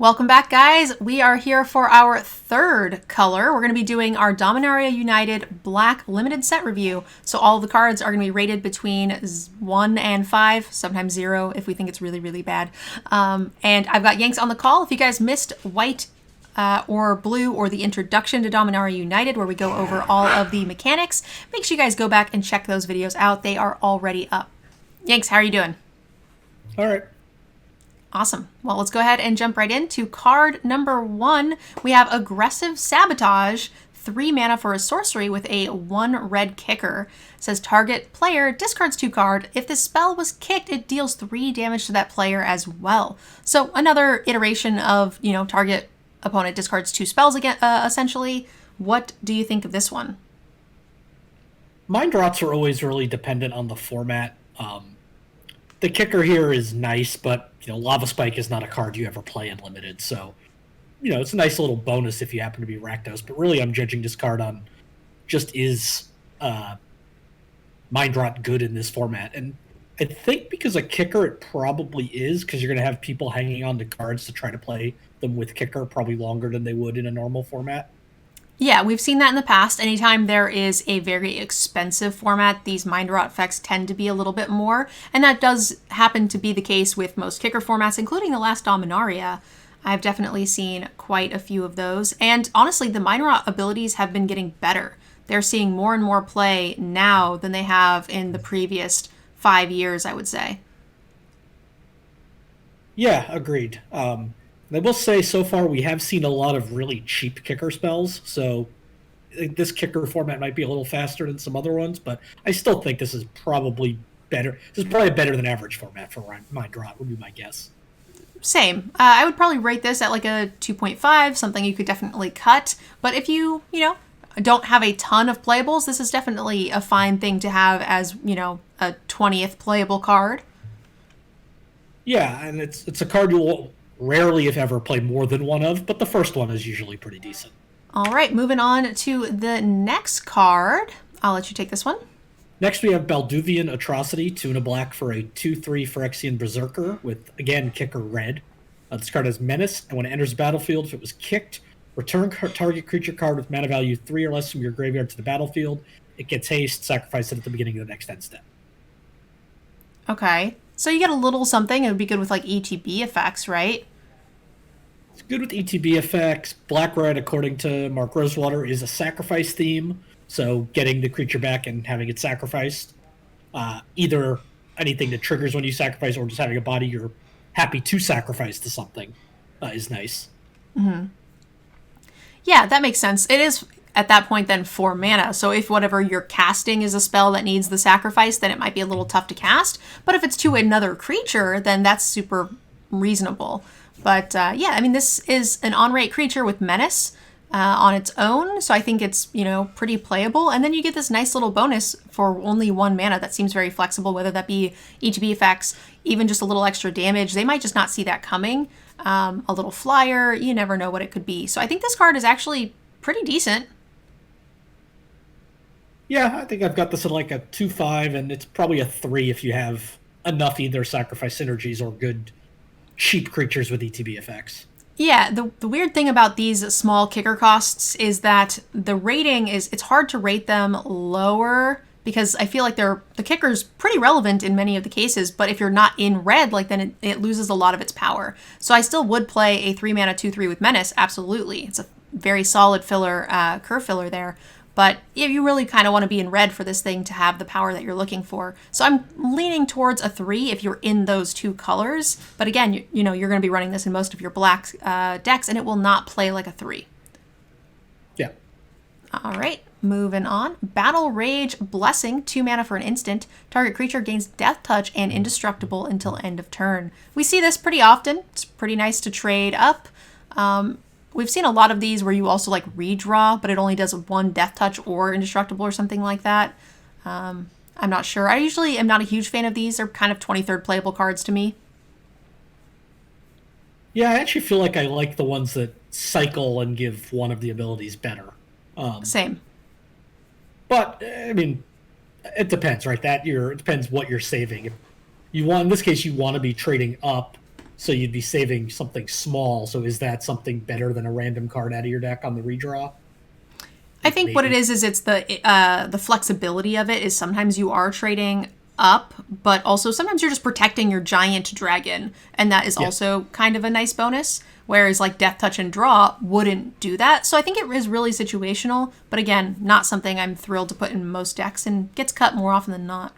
Welcome back, guys. We are here for our third color. We're going to be doing our Dominaria United Black Limited Set review. So all of the cards are going to be rated between 1 and 5, sometimes 0 if we think it's really, really bad. And I've got Yanks on the call. If you guys missed white or blue or the introduction to Dominaria United where we go over all of the mechanics, make sure you guys go back and check those videos out. They are already up. Yanks, how are you doing? All right. Awesome. Well, let's go ahead and jump right into card number 1. We have Aggressive Sabotage, 3 mana for a sorcery with a 1 red kicker. It says target player discards 2 cards. If this spell was kicked, it deals 3 damage to that player as well. So another iteration of, target opponent discards 2 spells again, essentially. What do you think of this one? Mind rots are always really dependent on the format. The kicker here is nice, but Lava Spike is not a card you ever play in Limited, so it's a nice little bonus if you happen to be Rakdos. But really, I'm judging this card on just is Mind Rot good in this format, and I think because a kicker it probably is, because you're going to have people hanging on to cards to try to play them with kicker probably longer than they would in a normal format. Yeah, we've seen that in the past. Anytime there is a very expensive format, these Mind Rot effects tend to be a little bit more. And that does happen to be the case with most kicker formats, including the last Dominaria. I've definitely seen quite a few of those. And honestly, the Mind Rot abilities have been getting better. They're seeing more and more play now than they have in the previous 5 years, I would say. Yeah, agreed. I will say, so far, we have seen a lot of really cheap kicker spells, so I think this kicker format might be a little faster than some other ones, but I still think this is probably better. This is probably a better than average format for Mind Rot, would be my guess. Same. I would probably rate this at like a 2.5, something you could definitely cut. But if you don't have a ton of playables, this is definitely a fine thing to have as, a 20th playable card. Yeah, and it's a card you'll rarely, if ever, play more than one of, but the first one is usually pretty decent. All right, moving on to the next card. I'll let you take this one. Next, we have Balduvian Atrocity, 2 and a black for a 2/3 Phyrexian Berserker with, again, kicker red. This card has Menace, and when it enters the battlefield, if it was kicked, return target creature card with mana value 3 or less from your graveyard to the battlefield. It gets haste, sacrifice it at the beginning of the next end step. Okay. So you get a little something. It would be good with like ETB effects, right? It's good with ETB effects. Black-red, according to Mark Rosewater, is a sacrifice theme. So getting the creature back and having it sacrificed. Either anything that triggers when you sacrifice or just having a body you're happy to sacrifice to something is nice. Mm-hmm. Yeah, that makes sense. It is at that point then 4 mana. So if whatever you're casting is a spell that needs the sacrifice, then it might be a little tough to cast. But if it's to another creature, then that's super reasonable. But this is an on-rate creature with Menace on its own. So I think it's, pretty playable. And then you get this nice little bonus for only 1 mana that seems very flexible, whether that be ETB effects, even just a little extra damage. They might just not see that coming. A little flyer, you never know what it could be. So I think this card is actually pretty decent. Yeah, I think I've got this at like a 2/5, and it's probably a 3 if you have enough either sacrifice synergies or good cheap creatures with ETB effects. Yeah, the weird thing about these small kicker costs is that the rating it's hard to rate them lower because I feel like the kicker's pretty relevant in many of the cases, but if you're not in red, then it loses a lot of its power. So I still would play a 3 mana 2/3 with Menace, absolutely. It's a very solid filler, curve filler there. But you really kind of want to be in red for this thing to have the power that you're looking for. So I'm leaning towards a 3 if you're in those 2 colors. But again, you're going to be running this in most of your black decks, and it will not play like a 3. Yeah. All right, moving on. Battle Rage Blessing, 2 mana for an instant. Target creature gains Death Touch and Indestructible until end of turn. We see this pretty often. It's pretty nice to trade up. We've seen a lot of these where you also redraw, but it only does 1 Death Touch or Indestructible or something like that. I'm not sure. I usually am not a huge fan of these. They're kind of 23rd playable cards to me. Yeah, I actually feel like I like the ones that cycle and give one of the abilities better. Same. But, it depends, right? It depends what you're saving. If you want, in this case, you want to be trading up So you'd be saving something small. So is that something better than a random card out of your deck on the redraw? I think what it is it's the flexibility of it is sometimes you are trading up, but also sometimes you're just protecting your giant dragon, and that is also kind of a nice bonus. Whereas like Death Touch and Draw wouldn't do that. So I think it is really situational, but again, not something I'm thrilled to put in most decks and gets cut more often than not.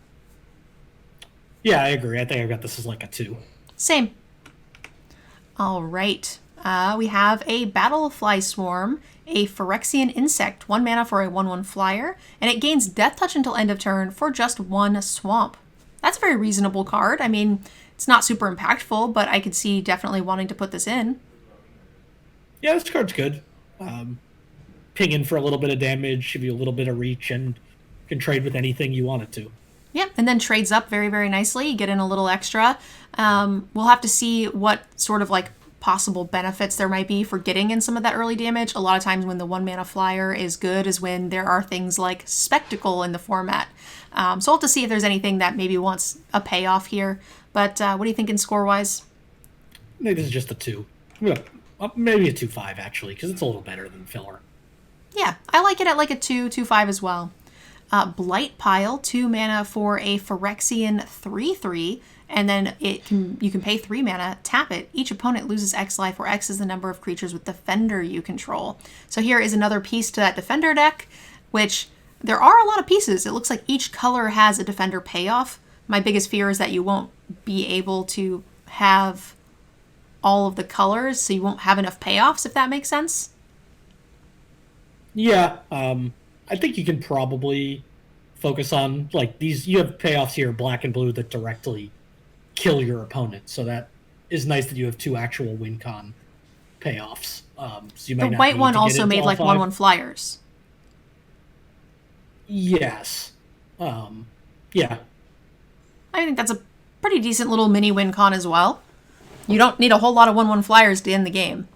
Yeah, I agree. I think I've got this as like a 2. Same. All right. We have a Battlefly Swarm, a Phyrexian insect, 1 mana for a 1/1 flyer, and it gains Death Touch until end of turn for just 1 swamp. That's a very reasonable card. I mean, it's not super impactful, but I could see definitely wanting to put this in. Yeah, this card's good. Ping in for a little bit of damage, give you a little bit of reach, and can trade with anything you want it to. Yeah, and then trades up very, very nicely. You get in a little extra. We'll have to see what sort of like possible benefits there might be for getting in some of that early damage. A lot of times when the 1 mana flyer is good is when there are things like Spectacle in the format. So we'll have to see if there's anything that maybe wants a payoff here. But what are you thinking score-wise? Maybe this is just a 2. Yeah, maybe a 2/5 actually, because it's a little better than filler. Yeah, I like it at like a 2/5 as well. Blight Pile, 2 mana for a Phyrexian 3/3, and then you can pay 3 mana, tap it. Each opponent loses X life, where X is the number of creatures with Defender you control. So here is another piece to that Defender deck, which there are a lot of pieces. It looks like each color has a Defender payoff. My biggest fear is that you won't be able to have all of the colors, so you won't have enough payoffs, if that makes sense. Yeah, I think you can probably focus on like these. You have payoffs here, black and blue, that directly kill your opponent. So that is nice that you have 2 actual win con payoffs. So you might The not white need one to get also into made all like 5. 1/1 flyers. Yes. Yeah. I think that's a pretty decent little mini win con as well. You don't need a whole lot of 1/1 flyers to end the game.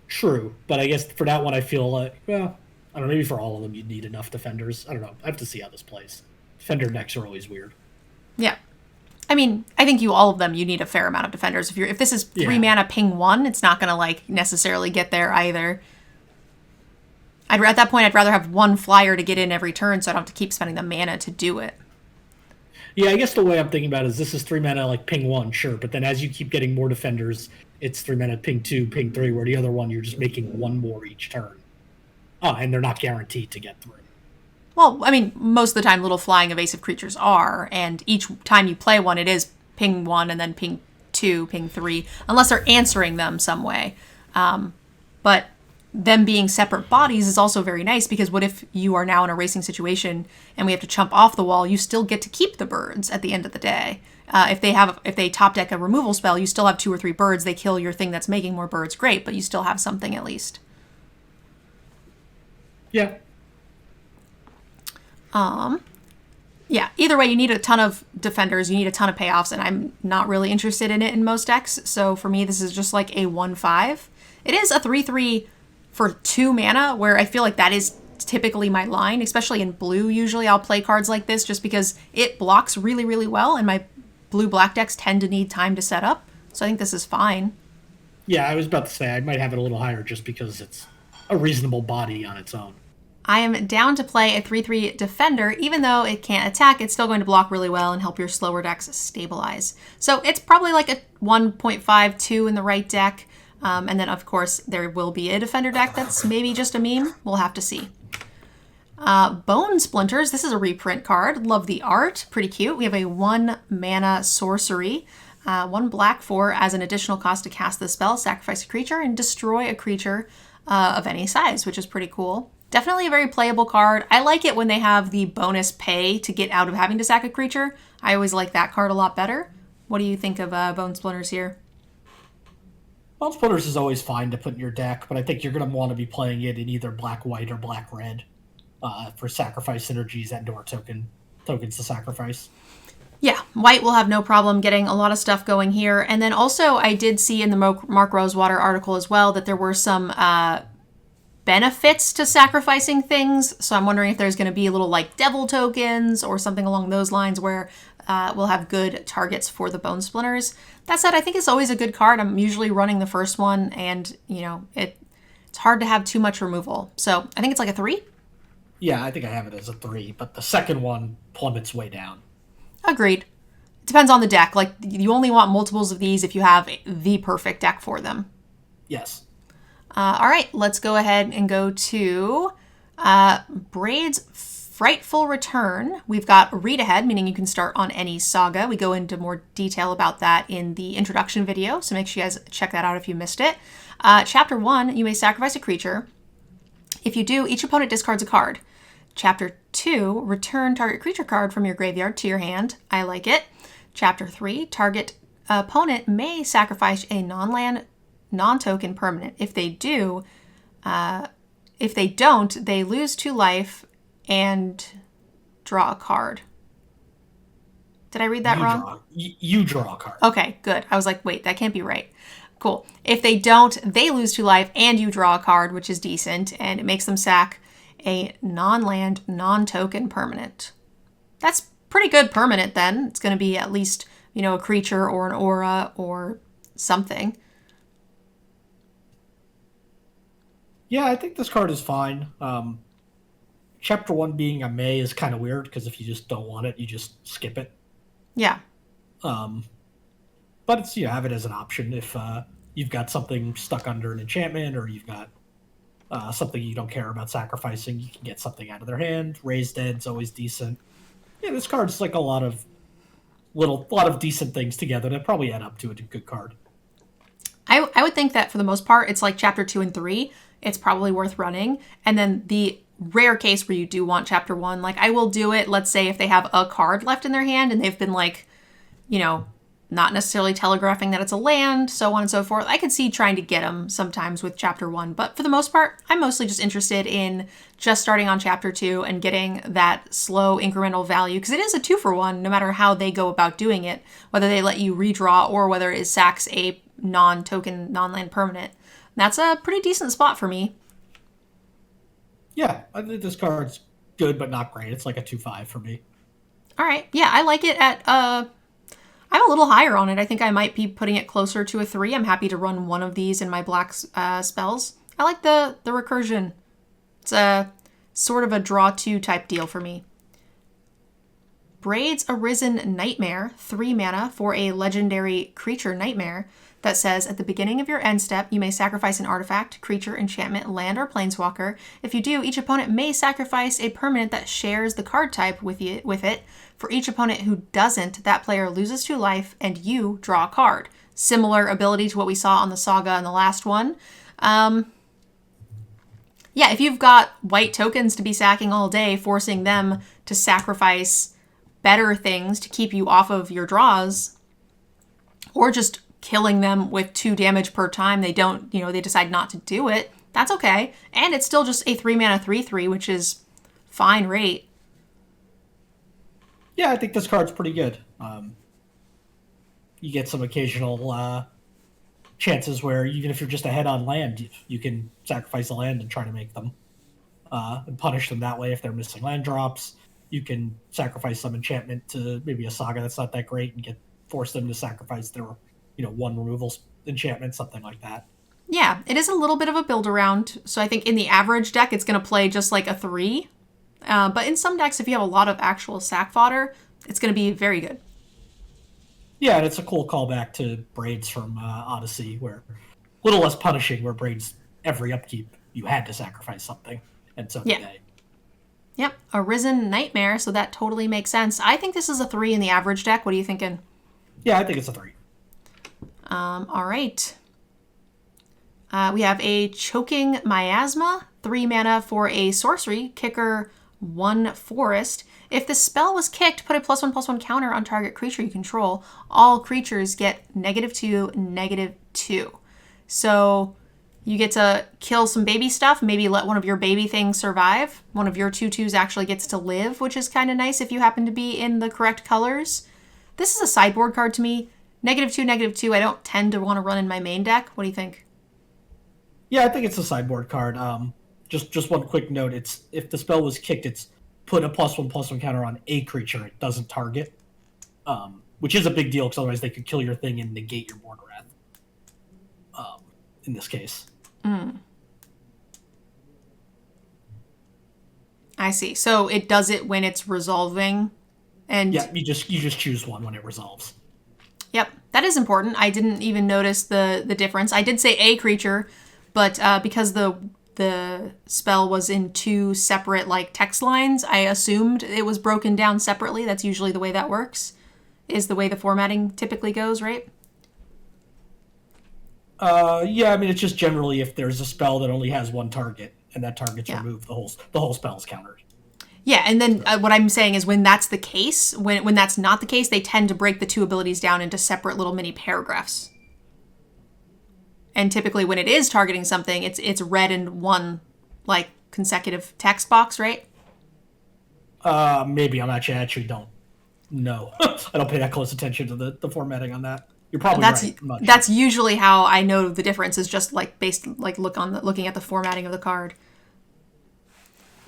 True, but I guess for that one, I feel like, well, I don't know, maybe for all of them, you'd need enough defenders. I don't know. I have to see how this plays. Defender decks are always weird. Yeah. I mean, I think all of them, you need a fair amount of defenders. If this is 3 mana ping 1, it's not going to like necessarily get there either. At that point, I'd rather have 1 flyer to get in every turn so I don't have to keep spending the mana to do it. Yeah, I guess the way I'm thinking about it is this is 3 mana like ping 1, sure, but then as you keep getting more defenders, it's 3 mana ping 2, ping 3, where the other one you're just making 1 more each turn. Oh, and they're not guaranteed to get through. Well, I mean, most of the time little flying evasive creatures are, and each time you play one, it is ping 1 and then ping 2, ping 3, unless they're answering them some way. But them being separate bodies is also very nice, because what if you are now in a racing situation and we have to chump off the wall, you still get to keep the birds at the end of the day. If they top deck a removal spell, you still have 2 or 3 birds. They kill your thing that's making more birds. Great, but you still have something at least. Yeah. Yeah, either way, you need a ton of defenders, you need a ton of payoffs, and I'm not really interested in it in most decks. So for me, this is just like a 1/5. It is a 3/3 for 2 mana, where I feel like that is typically my line, especially in blue. Usually I'll play cards like this just because it blocks really, really well, and my blue-black decks tend to need time to set up. So I think this is fine. Yeah, I was about to say I might have it a little higher just because it's a reasonable body on its own. I am down to play a 3/3 defender. Even though it can't attack, it's still going to block really well and help your slower decks stabilize. So it's probably like a 1.52 in the right deck. And then, of course, there will be a defender deck that's maybe just a meme. We'll have to see. Bone Splinters. This is a reprint card. Love the art. Pretty cute. We have a 1 mana sorcery. 1 black for, as an additional cost to cast the spell, sacrifice a creature and destroy a creature of any size, which is pretty cool. Definitely a very playable card. I like it when they have the bonus pay to get out of having to sack a creature. I always like that card a lot better. What do you think of Bone Splinters here? Bone Splinters is always fine to put in your deck, but I think you're going to want to be playing it in either black-white or black-red for sacrifice synergies and/or tokens to sacrifice. Yeah, white will have no problem getting a lot of stuff going here. And then also I did see in the Mark Rosewater article as well that there were some benefits to sacrificing things. So I'm wondering if there's going to be a little like devil tokens or something along those lines where will have good targets for the Bone Splinters. That said, I think it's always a good card. I'm usually running the first one, and, it's hard to have too much removal. So I think it's like a 3. Yeah, I think I have it as a 3, but the second one plummets way down. Agreed. It depends on the deck. Like, you only want multiples of these if you have the perfect deck for them. Yes. All right, let's go ahead and go to Braids Frightful Return. We've got read ahead, meaning you can start on any saga. We go into more detail about that in the introduction video, so make sure you guys check that out if you missed it. Chapter 1, you may sacrifice a creature. If you do, each opponent discards a card. Chapter 2, return target creature card from your graveyard to your hand. I like it. Chapter 3, target opponent may sacrifice a non-land, non-token permanent. If they don't, they lose 2 life and draw a card. Did I read that wrong? You draw a card. Okay, good. I was like, wait, that can't be right. Cool. If they don't, they lose 2 life and you draw a card, which is decent, and it makes them sack a non-land, non-token permanent. That's pretty good permanent then. It's going to be at least, a creature or an aura or something. Yeah, I think this card is fine. Chapter 1 being a may is kind of weird, because if you just don't want it, you just skip it. Yeah. But it's, have it as an option if you've got something stuck under an enchantment, or you've got something you don't care about sacrificing. You can get something out of their hand. Raise Dead's always decent. Yeah, this card's like a lot of decent things together that probably add up to a good card. I would think that for the most part, it's like Chapter 2 and 3. It's probably worth running. And then the rare case where you do want Chapter 1, like, I will do it, let's say, if they have a card left in their hand and they've been, like, not necessarily telegraphing that it's a land, so on and so forth. I could see trying to get them sometimes with Chapter 1, but for the most part, I'm mostly just interested in just starting on Chapter 2 and getting that slow incremental value, because it is a 2-for-1 no matter how they go about doing it, whether they let you redraw or whether it sacks a non-token, non-land permanent. That's a pretty decent spot for me. Yeah, I think this card's good, but not great. It's like a 2-5 for me. All right. Yeah, I like it at... I'm a little higher on it. I think I might be putting it closer to a 3. I'm happy to run one of these in my black spells. I like the recursion. It's a sort of a draw 2 type deal for me. Braids Arisen Nightmare, 3 mana for a legendary creature nightmare that says, at the beginning of your end step, you may sacrifice an artifact, creature, enchantment, land, or planeswalker. If you do, each opponent may sacrifice a permanent that shares the card type with it. For each opponent who doesn't, that player loses 2 life, and you draw a card. Similar ability to what we saw on the saga in the last one. Yeah, if you've got white tokens to be sacking all day, forcing them to sacrifice better things to keep you off of your draws, or just killing them with 2 damage per time they don't, they decide not to do it, that's okay. And it's still just a 3 mana 3/3, which is fine rate. Yeah, I think this card's pretty good. You get some occasional chances where even if you're just ahead on land, you can sacrifice a land and try to make them and punish them that way if they're missing land drops. You can sacrifice some enchantment to maybe a saga that's not that great and force them to sacrifice their 1 removal enchantment, something like that. Yeah, it is a little bit of a build around. So I think in the average deck, it's going to play just like a 3. But in some decks, if you have a lot of actual sack fodder, it's going to be very good. Yeah, and it's a cool callback to Braids from Odyssey, where a little less punishing, where Braids, every upkeep, you had to sacrifice something, and so did they. Yep, Arisen Nightmare, so that totally makes sense. I think this is a 3 in the average deck. What are you thinking? Yeah, I think it's a 3. All right. We have a Choking Miasma, 3 mana for a sorcery, kicker 1 forest. If the spell was kicked, put a +1/+1 counter on target creature you control. All creatures get -2, -2. So you get to kill some baby stuff, maybe let one of your baby things survive. One of your 2/2s actually gets to live, which is kind of nice if you happen to be in the correct colors. This is a sideboard card to me. -2, -2, I don't tend to want to run in my main deck. What do you think? Yeah, I think it's a sideboard card. Just one quick note. If the spell was kicked, it's put a +1/+1 counter on a creature. It doesn't target. which is a big deal because otherwise they could kill your thing and negate your board wrath. In this case. I see. So it does it when it's resolving, and yeah, you just choose one when it resolves. Yep, that is important. I didn't even notice the difference. I did say a creature, but because the spell was in 2 separate like text lines, I assumed it was broken down separately. That's usually the way that works, is the way the formatting typically goes, right? Yeah, I mean, it's just generally if there's a spell that only has one target and that target's removed, the whole spell is countered. Yeah, and then what I'm saying is when that's the case, when that's not the case, they tend to break the 2 abilities down into separate little mini paragraphs. And typically when it is targeting something, it's read in one like consecutive text box, right? Maybe I actually don't know. I don't pay that close attention to the formatting on that. You're probably right. That's usually how I know the difference, is just like based like looking at the formatting of the card.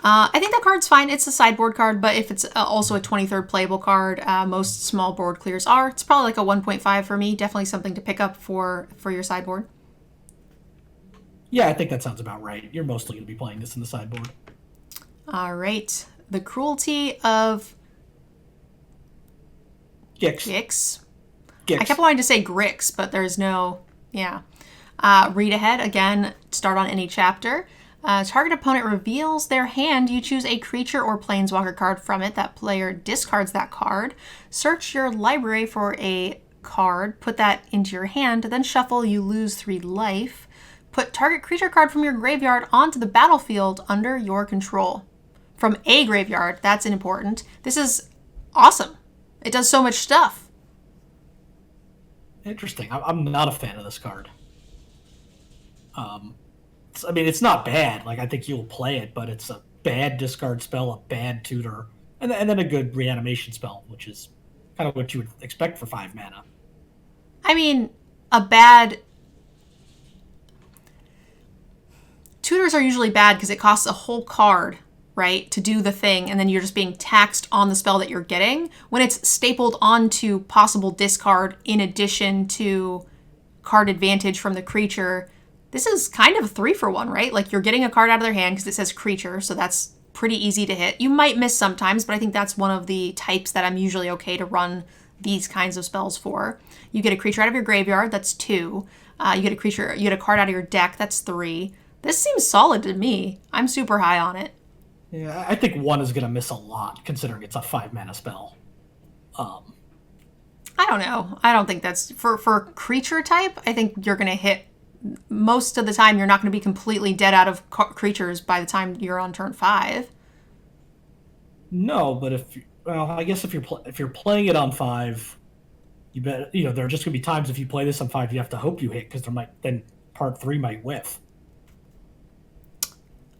I think that card's fine. It's a sideboard card, but if it's also a 23rd playable card, most small board clears are. It's probably like a 1.5 for me. Definitely something to pick up for your sideboard. Yeah, I think that sounds about right. You're mostly going to be playing this in the sideboard. All right. The Cruelty of Gix. I kept wanting to say grix, but there's no... Yeah. Read ahead. Again, start on any chapter. Target opponent reveals their hand. You choose a creature or planeswalker card from it. That player discards that card. Search your library for a card. Put that into your hand. Then shuffle. You lose 3 life. Put target creature card from your graveyard onto the battlefield under your control. From a graveyard. That's important. This is awesome. It does so much stuff. Interesting. I'm not a fan of this card. I mean, it's not bad. Like, I think you'll play it, but it's a bad discard spell, a bad tutor, and then a good reanimation spell, which is kind of what you would expect for 5 mana. I mean, a bad... Tutors are usually bad because it costs a whole card, right, to do the thing, and then you're just being taxed on the spell that you're getting. When it's stapled onto possible discard in addition to card advantage from the creature... This is kind of a 3-for-1, right? Like, you're getting a card out of their hand because it says creature, so that's pretty easy to hit. You might miss sometimes, but I think that's one of the types that I'm usually okay to run these kinds of spells for. You get a creature out of your graveyard, that's 2. You get a card out of your deck, that's 3. This seems solid to me. I'm super high on it. Yeah, I think 1 is going to miss a lot, considering it's a 5-mana spell. I don't know. I don't think that's... For creature type, I think you're going to hit... Most of the time, you're not going to be completely dead out of creatures by the time you're on turn 5. No, but I guess if you're playing it on 5, you bet there are just going to be times if you play this on 5, you have to hope you hit because then part 3 might whiff.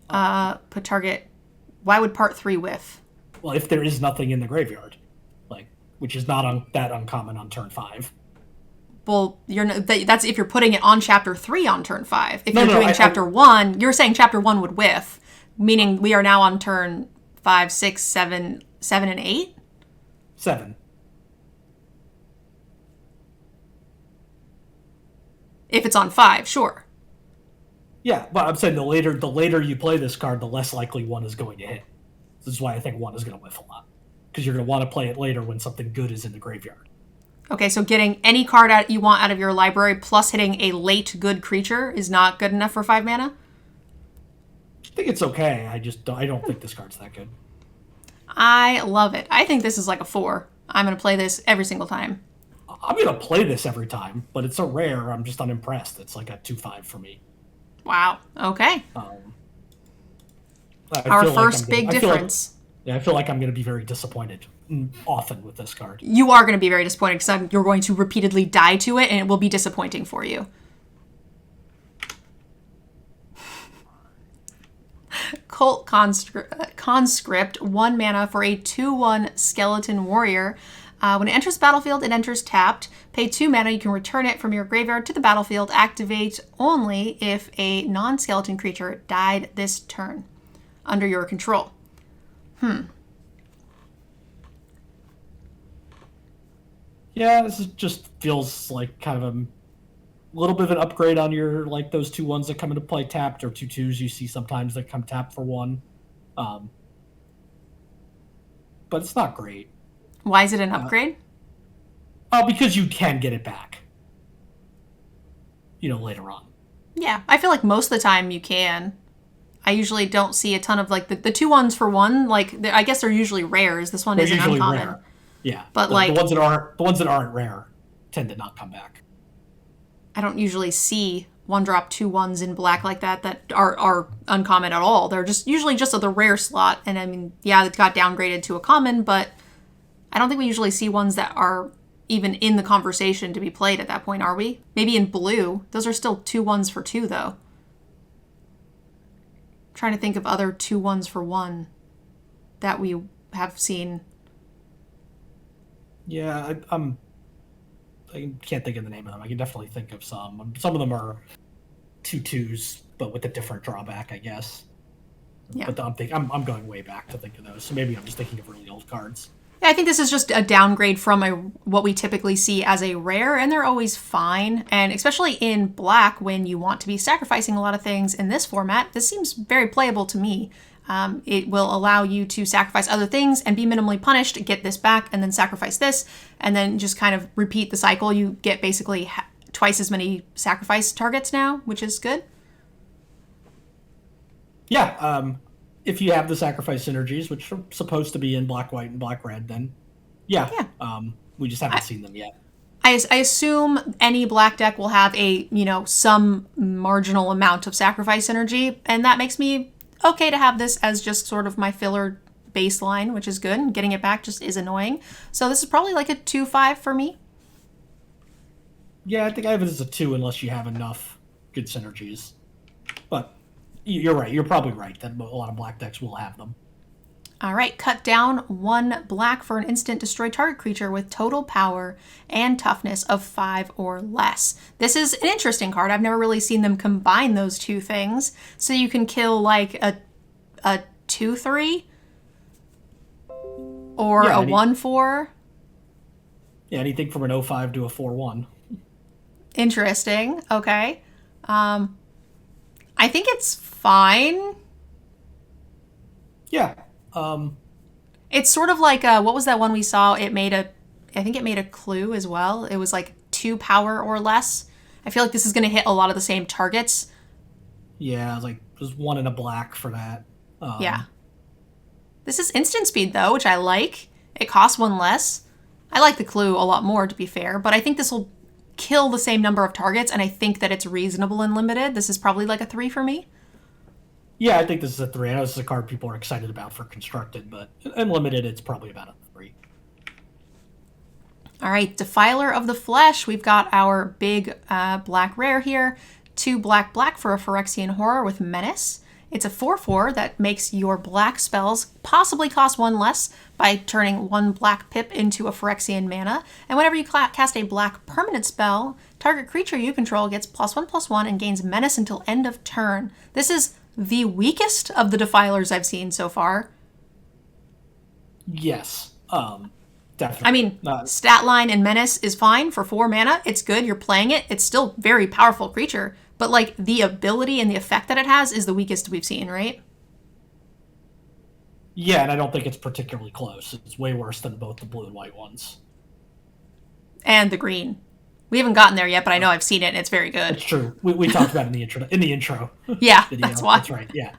Put target. Why would part 3 whiff? Well, if there is nothing in the graveyard, which is not that uncommon on turn 5. Well, that's if you're putting it on chapter 3 on turn 5. If you're doing chapter 1, you're saying chapter 1 would whiff, meaning we are now on turn 5, 6, 7, and 8? 7. If it's on 5, sure. Yeah, but I'm saying the later you play this card, the less likely 1 is going to hit. This is why I think 1 is going to whiff a lot. Because you're going to want to play it later when something good is in the graveyard. Okay, so getting any card you want out of your library plus hitting a late good creature is not good enough for 5 mana? I think it's okay. I don't think this card's that good. I love it. I think this is like a 4. I'm going to play this every single time. I'm going to play this every time, but it's a rare. I'm just unimpressed. It's like a 2/5 for me. Wow. Okay. Our first big difference. I feel like I'm going to be very disappointed often with this card. You are going to be very disappointed because you're going to repeatedly die to it, and it will be disappointing for you. Cult Conscript, 1 mana for a 2/1 skeleton warrior. When it enters the battlefield, it enters tapped. Pay 2 mana, you can return it from your graveyard to the battlefield. Activate only if a non-skeleton creature died this turn under your control. Yeah, just feels like kind of a little bit of an upgrade on your like those 2/1s that come into play tapped, or 2/2s you see sometimes that come tapped for 1. Um, but it's not great. Why is it an upgrade? Because you can get it back. Later on. Yeah, I feel like most of the time you can. I usually don't see a ton of like the 2/1s for 1. Like I guess they're usually rares. This one isn't uncommon. Rare. Yeah, but the ones that aren't rare tend to not come back. I don't usually see 1-drop 2/1s in black like that are uncommon at all. They're just usually just at the rare slot. And I mean, yeah, it got downgraded to a common, but I don't think we usually see ones that are even in the conversation to be played at that point, are we? Maybe in blue. Those are still 2/1s for 2, though. I'm trying to think of other 2/1s for 1 that we have seen. Yeah, I can't think of the name of them. I can definitely think of some. Some of them are 2/2s, but with a different drawback, I guess. Yeah. But I'm going way back to think of those. So maybe I'm just thinking of really old cards. Yeah, I think this is just a downgrade from what we typically see as a rare, and they're always fine. And especially in black, when you want to be sacrificing a lot of things in this format, this seems very playable to me. It will allow you to sacrifice other things and be minimally punished, get this back, and then sacrifice this, and then just kind of repeat the cycle. You get basically twice as many sacrifice targets now, which is good. Yeah, if you have the sacrifice synergies, which are supposed to be in black, white, and black, red, then yeah. We just haven't seen them yet. I assume any black deck will have some marginal amount of sacrifice synergy, and that makes me okay to have this as just sort of my filler baseline, which is good. And getting it back just is annoying. So this is probably like a 2/5 for me. Yeah, I think I have it as a 2 unless you have enough good synergies. But you're right. You're probably right that a lot of black decks will have them. All right, cut down 1 black for an instant. Destroy target creature with total power and toughness of 5 or less. This is an interesting card. I've never really seen them combine those two things. So you can kill like a 2/3 or a 1/4. Yeah, anything from an 0/5 to a 4/1. Interesting. Okay. I think it's fine. Yeah. It's sort of like what was that one we saw? I think it made a clue as well. It was like 2 power or less. I feel like this is going to hit a lot of the same targets. Yeah, like there's 1 in a black for that. Yeah. This is instant speed though, which I like. It costs 1 less. I like the clue a lot more, to be fair, but I think this will kill the same number of targets, and I think that it's reasonable and limited. This is probably like a 3 for me. Yeah, I think this is a 3. I know this is a card people are excited about for Constructed, but Unlimited, it's probably about a 3. All right, Defiler of the Flesh. We've got our big black rare here. 2 black for a Phyrexian Horror with Menace. It's a 4/4 that makes your black spells possibly cost 1 less by turning 1 black pip into a Phyrexian mana. And whenever you cast a black permanent spell, target creature you control gets +1/+1 and gains Menace until end of turn. This is the weakest of the Defilers I've seen so far. Yes, definitely. I mean, stat line and Menace is fine for 4 mana. It's good. You're playing it. It's still very powerful creature. But, like, the ability and the effect that it has is the weakest we've seen, right? Yeah, and I don't think it's particularly close. It's way worse than both the blue and white ones. And the green. We haven't gotten there yet, but I know I've seen it, and it's very good. It's true. We talked about it in the intro. Yeah, video. That's why. That's right, yeah.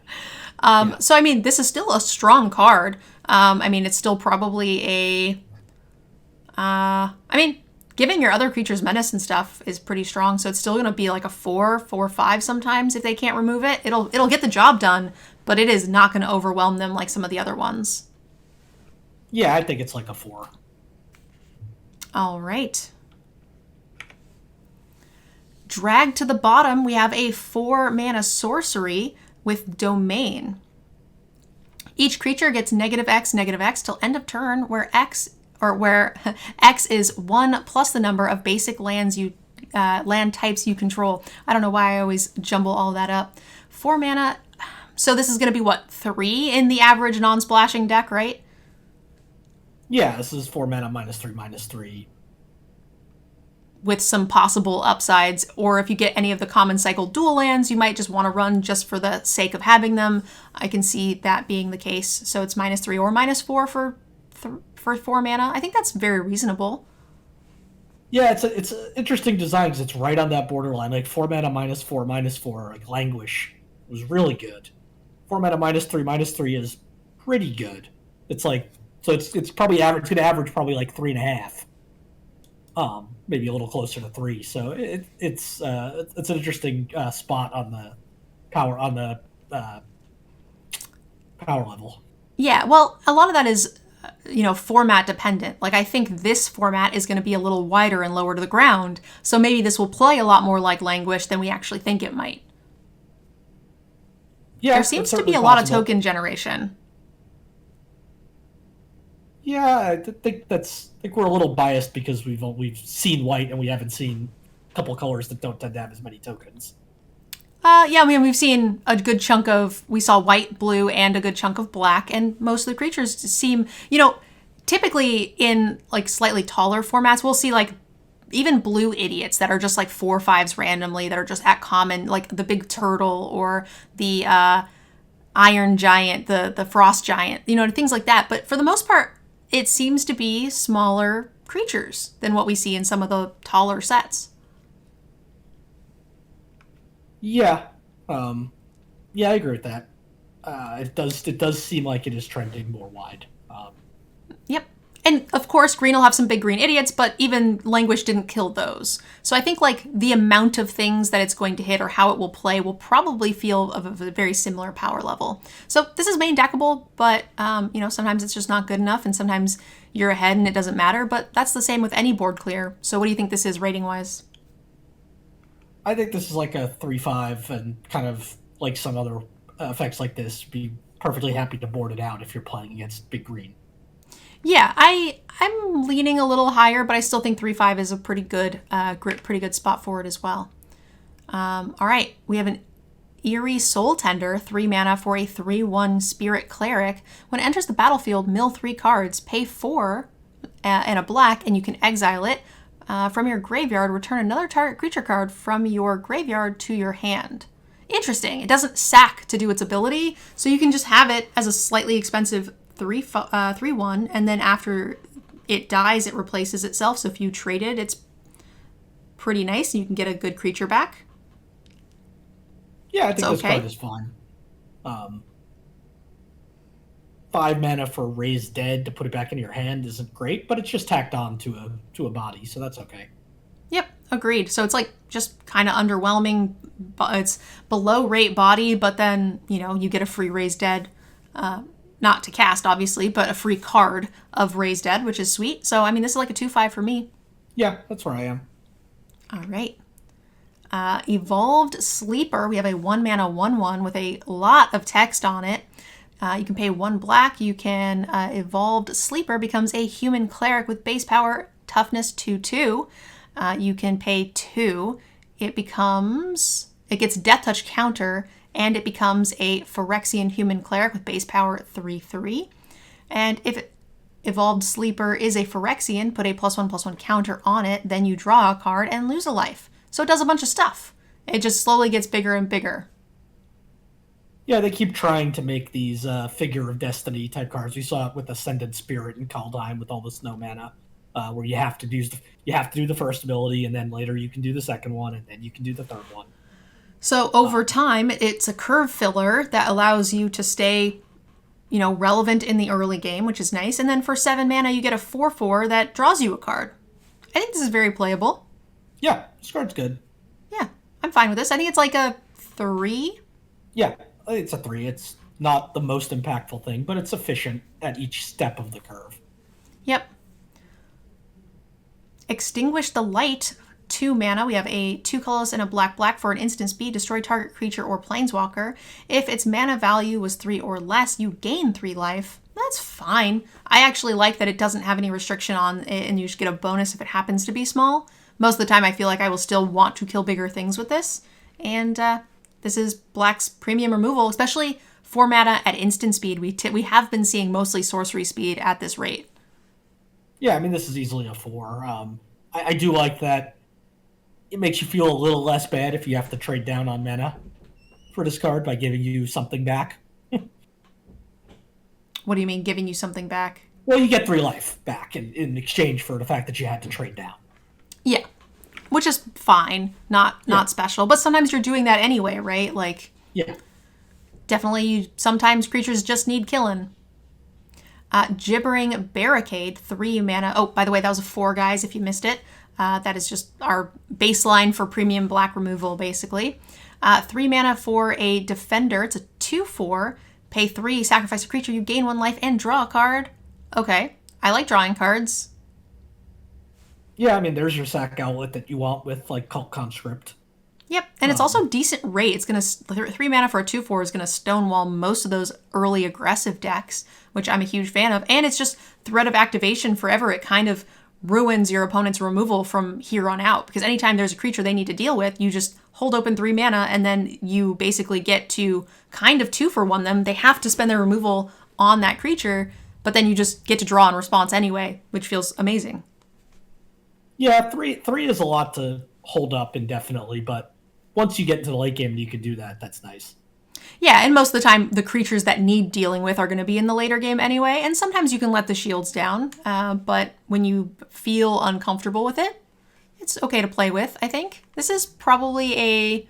So, I mean, this is still a strong card. I mean, it's still probably giving your other creatures Menace and stuff is pretty strong, so it's still going to be like a 4, 5 sometimes if they can't remove it. It'll get the job done, but it is not going to overwhelm them like some of the other ones. Yeah, I think it's like a 4. All right. Drag to the bottom, we have a 4 mana sorcery with Domain. Each creature gets -X till end of turn, where X is 1 plus the number of basic land types you control. I don't know why I always jumble all that up. 4 mana. So this is going to be what, 3 in the average non-splashing deck, right? Yeah, this is 4 mana -3/3. with some possible upsides. Or if you get any of the common cycle dual lands, you might just want to run just for the sake of having them. I can see that being the case. So it's -3 or -4 for 4 mana. I think that's very reasonable. Yeah, it's an interesting design because it's right on that borderline. Like 4 mana -4/-4, like Languish was really good. 4 mana -3/-3 is pretty good. It's like, so it's probably average. It's going to average probably like 3.5. Maybe a little closer to 3. So it's an interesting spot on the power power level. Yeah, well, a lot of that is, format dependent. Like, I think this format is going to be a little wider and lower to the ground, so maybe this will play a lot more like Languish than we actually think it might. Yeah, there seems to be a lot of token generation. Yeah, I think we're a little biased because we've seen white and we haven't seen a couple colors that don't tend to have as many tokens. Yeah, I mean, we've seen a good chunk we saw white, blue, and a good chunk of black, and most of the creatures seem, typically in, like, slightly taller formats, we'll see, like, even blue idiots that are just, like, 4/5s randomly, that are just at common, like the big turtle or the iron giant, the frost giant, things like that. But for the most part, it seems to be smaller creatures than what we see in some of the taller sets. Yeah, yeah, I agree with that. It does seem like it is trending more wide. Yep. And of course, green will have some big green idiots, but even Languish didn't kill those. So I think, like, the amount of things that it's going to hit or how it will play will probably feel of a very similar power level. So this is main deckable, but sometimes it's just not good enough, and sometimes you're ahead and it doesn't matter. But that's the same with any board clear. So what do you think this is rating wise? I think this is like a 3/5, and kind of like some other effects like this, be perfectly happy to board it out if you're playing against big green. Yeah, I'm leaning a little higher, but I still think 3/5 is a pretty good spot for it as well. All right, we have an Eerie Soul Tender, 3 mana for a 3/1 Spirit Cleric. When it enters the battlefield, mill 3 cards, pay 4 and a black, and you can exile it. From your graveyard, return another target creature card from your graveyard to your hand. Interesting. It doesn't sack to do its ability, so you can just have it as a slightly expensive 3/1, and then after it dies, it replaces itself. So if you trade it, it's pretty nice, and you can get a good creature back. Yeah, I think this card is fine. 5 mana for Raise Dead to put it back into your hand isn't great, but it's just tacked on to a body, so that's okay. Yep, agreed. So it's like just kind of underwhelming. It's below rate body, but then, you get a free Raise Dead. Not to cast, obviously, but a free card of Raise Dead, which is sweet. So, I mean, this is like a 2/5 for me. Yeah, that's where I am. All right. Evolved Sleeper. We have a 1 mana 1/1 with a lot of text on it. You can pay 1 black. You can Evolved Sleeper becomes a human cleric with base power, toughness 2/2. You can pay 2. It gets Death Touch counter, and it becomes a Phyrexian human cleric with base power 3/3. And if Evolved Sleeper is a Phyrexian, put a +1/+1 counter on it, then you draw a card and lose a life. So it does a bunch of stuff. It just slowly gets bigger and bigger. Yeah, they keep trying to make these Figure of Destiny type cards. We saw it with Ascended Spirit and Kaldheim with all the snow mana, where you have to do the first ability, and then later you can do the second one, and then you can do the third one. So over time, it's a curve filler that allows you to stay, relevant in the early game, which is nice. And then for 7 mana, you get a 4/4 that draws you a card. I think this is very playable. Yeah, this card's good. Yeah, I'm fine with this. I think it's like a 3. Yeah, it's a 3. It's not the most impactful thing, but it's efficient at each step of the curve. Yep. Extinguish the Light, 2 mana. We have a 2 colorless and a black for an instant speed. Destroy target creature or planeswalker. If its mana value was 3 or less, you gain 3 life. That's fine. I actually like that it doesn't have any restriction on it, and you just get a bonus if it happens to be small. Most of the time, I feel like I will still want to kill bigger things with this. And this is black's premium removal, especially 4 mana at instant speed. We have been seeing mostly sorcery speed at this rate. Yeah, I mean, this is easily a 4. I do like that it makes you feel a little less bad if you have to trade down on mana for this card by giving you something back. What do you mean, giving you something back? Well, you get 3 life back in exchange for the fact that you had to trade down. Yeah, which is fine, not special. But sometimes you're doing that anyway, right? Like, yeah, definitely. Sometimes creatures just need killing. Gibbering Barricade, 3 mana. Oh, by the way, that was a 4, guys. If you missed it, that is just our baseline for premium black removal, basically. 3 mana for a defender. It's a 2/4. Pay 3, sacrifice a creature, you gain 1 life, and draw a card. Okay, I like drawing cards. Yeah, I mean, there's your sack outlet that you want with, like, Cult Conscript. Yep, and it's also decent rate. It's going to 3 mana for a 2/4 is going to stonewall most of those early aggressive decks, which I'm a huge fan of. And it's just threat of activation forever. It kind of ruins your opponent's removal from here on out, because anytime there's a creature they need to deal with, you just hold open 3 mana, and then you basically get to kind of 2-for-1 them. They have to spend their removal on that creature, but then you just get to draw in response anyway, which feels amazing. Yeah, three is a lot to hold up indefinitely, but once you get into the late game and you can do that, that's nice. Yeah, and most of the time, the creatures that need dealing with are going to be in the later game anyway, and sometimes you can let the shields down, but when you feel uncomfortable with it, it's okay to play with, I think. This is probably I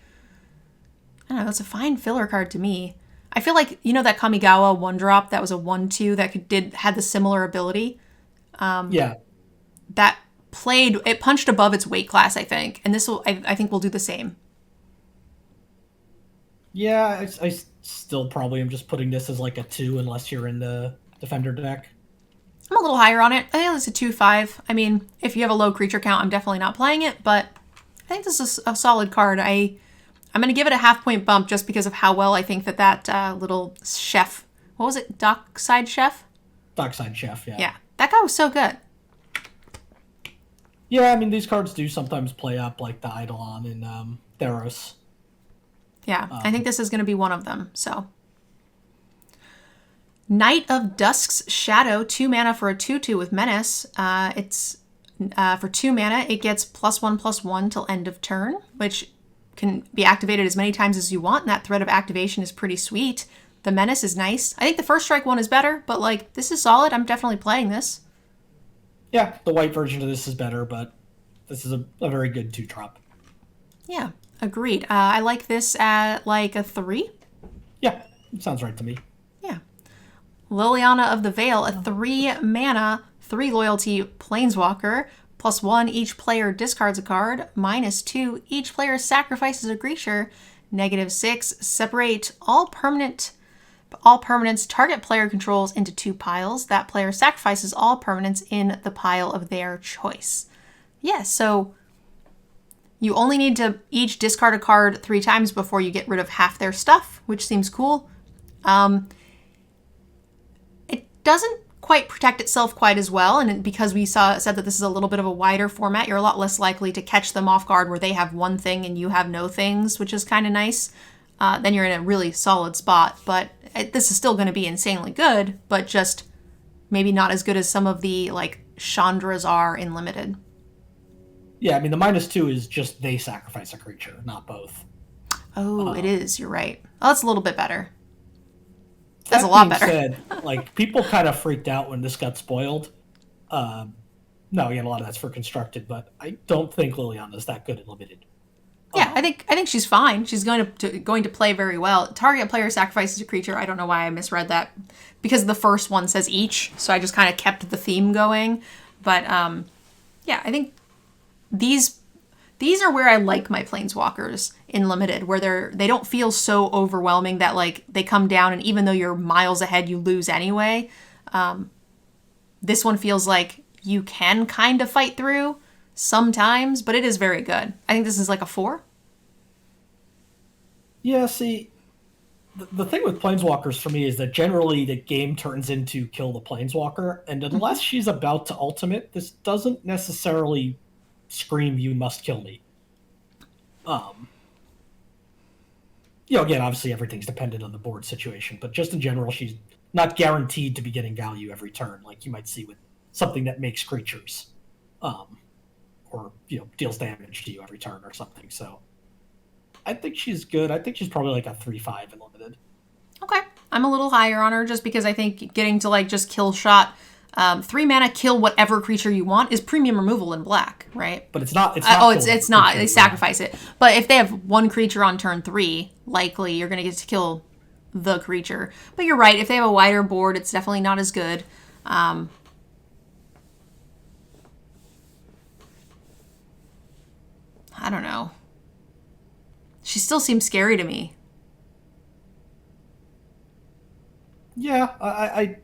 don't know, it's a fine filler card to me. I feel like, you know that Kamigawa 1-drop that was a 1/2 that had the similar ability? Yeah. That it punched above its weight class, I think, and I think will do the same. Yeah, I still probably am just putting this as like a 2 unless you're in the Defender deck. I'm a little higher on it. I think it's a 2/5. I mean, if you have a low creature count, I'm definitely not playing it, but I think this is a solid card. I'm going to give it a half-point bump just because of how well I think that little chef, what was it, Dockside Chef? Dockside Chef, yeah. Yeah, that guy was so good. Yeah, I mean, these cards do sometimes play up like the Eidolon in Theros. Yeah, I think this is going to be one of them, so. Knight of Dusk's Shadow, 2 mana for a 2/2 with Menace. It's for 2 mana, it gets +1/+1 till end of turn, which can be activated as many times as you want, and that threat of activation is pretty sweet. The Menace is nice. I think the first strike one is better, but like, this is solid. I'm definitely playing this. Yeah, the white version of this is better, but this is a very good 2-drop. Yeah, agreed. I like this at like a 3. Yeah, it sounds right to me. Yeah. Liliana of the Veil, a 3 mana, 3 loyalty planeswalker. +1, each player discards a card. -2, each player sacrifices a creature. -6, separate all permanents target player controls into 2 piles. That player sacrifices all permanents in the pile of their choice. Yeah, so you only need to each discard a card 3 times before you get rid of half their stuff, which seems cool. It doesn't quite protect itself quite as well, and because we said that this is a little bit of a wider format, you're a lot less likely to catch them off guard where they have one thing and you have no things, which is kind of nice. Then you're in a really solid spot, but this is still going to be insanely good, but just maybe not as good as some of the like Chandras are in Limited. Yeah, I mean, the -2 is just they sacrifice a creature, not both. Oh, it is. You're right. Oh, that's a little bit better. That's a lot better. Said, like, people kind of freaked out when this got spoiled. No, again, a lot of that's for constructed, but I don't think Liliana's that good in Limited. Yeah, I think she's fine. She's going to play very well. Target player sacrifices a creature. I don't know why I misread that, because the first one says each, so I just kind of kept the theme going. But yeah, I think these are where I like my planeswalkers in Limited, where they don't feel so overwhelming that like they come down and even though you're miles ahead, you lose anyway. This one feels like you can kind of fight through sometimes, but it is very good. I think this is like a 4. Yeah, see, the thing with planeswalkers for me is that generally the game turns into kill the planeswalker, and unless she's about to ultimate, this doesn't necessarily scream you must kill me. Again, obviously everything's dependent on the board situation, but just in general, she's not guaranteed to be getting value every turn, like you might see with something that makes creatures. Or or deals damage to you every turn or something. So I think she's good. I think she's probably like a 3/5 in limited. Okay. I'm a little higher on her just because I think getting to like just kill shot 3 mana, kill whatever creature you want is premium removal in black, right? But it's not. It's not. They sacrifice it. But if they have one creature on turn 3, likely you're going to get to kill the creature. But you're right. If they have a wider board, it's definitely not as good. I don't know. She still seems scary to me. Yeah, I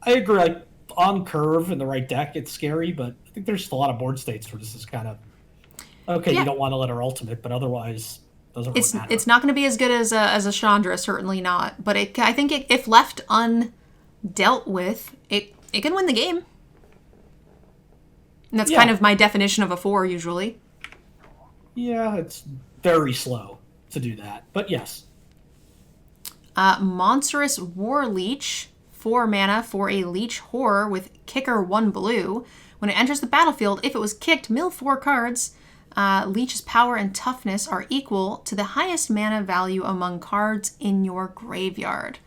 agree. Like, on curve in the right deck, it's scary, but I think there's a lot of board states where this is kind of okay. Yeah. You don't want to let her ultimate, but otherwise, doesn't really matter. It's not going to be as good as a Chandra, certainly not. But I think if left undealt with, it can win the game. And that's kind of my definition of a 4 usually. Yeah, it's very slow to do that, but yes. Monsterous War Leech, 4 mana for a Leech Horror with kicker 1 blue. When it enters the battlefield, if it was kicked, mill 4 cards. Leech's power and toughness are equal to the highest mana value among cards in your graveyard.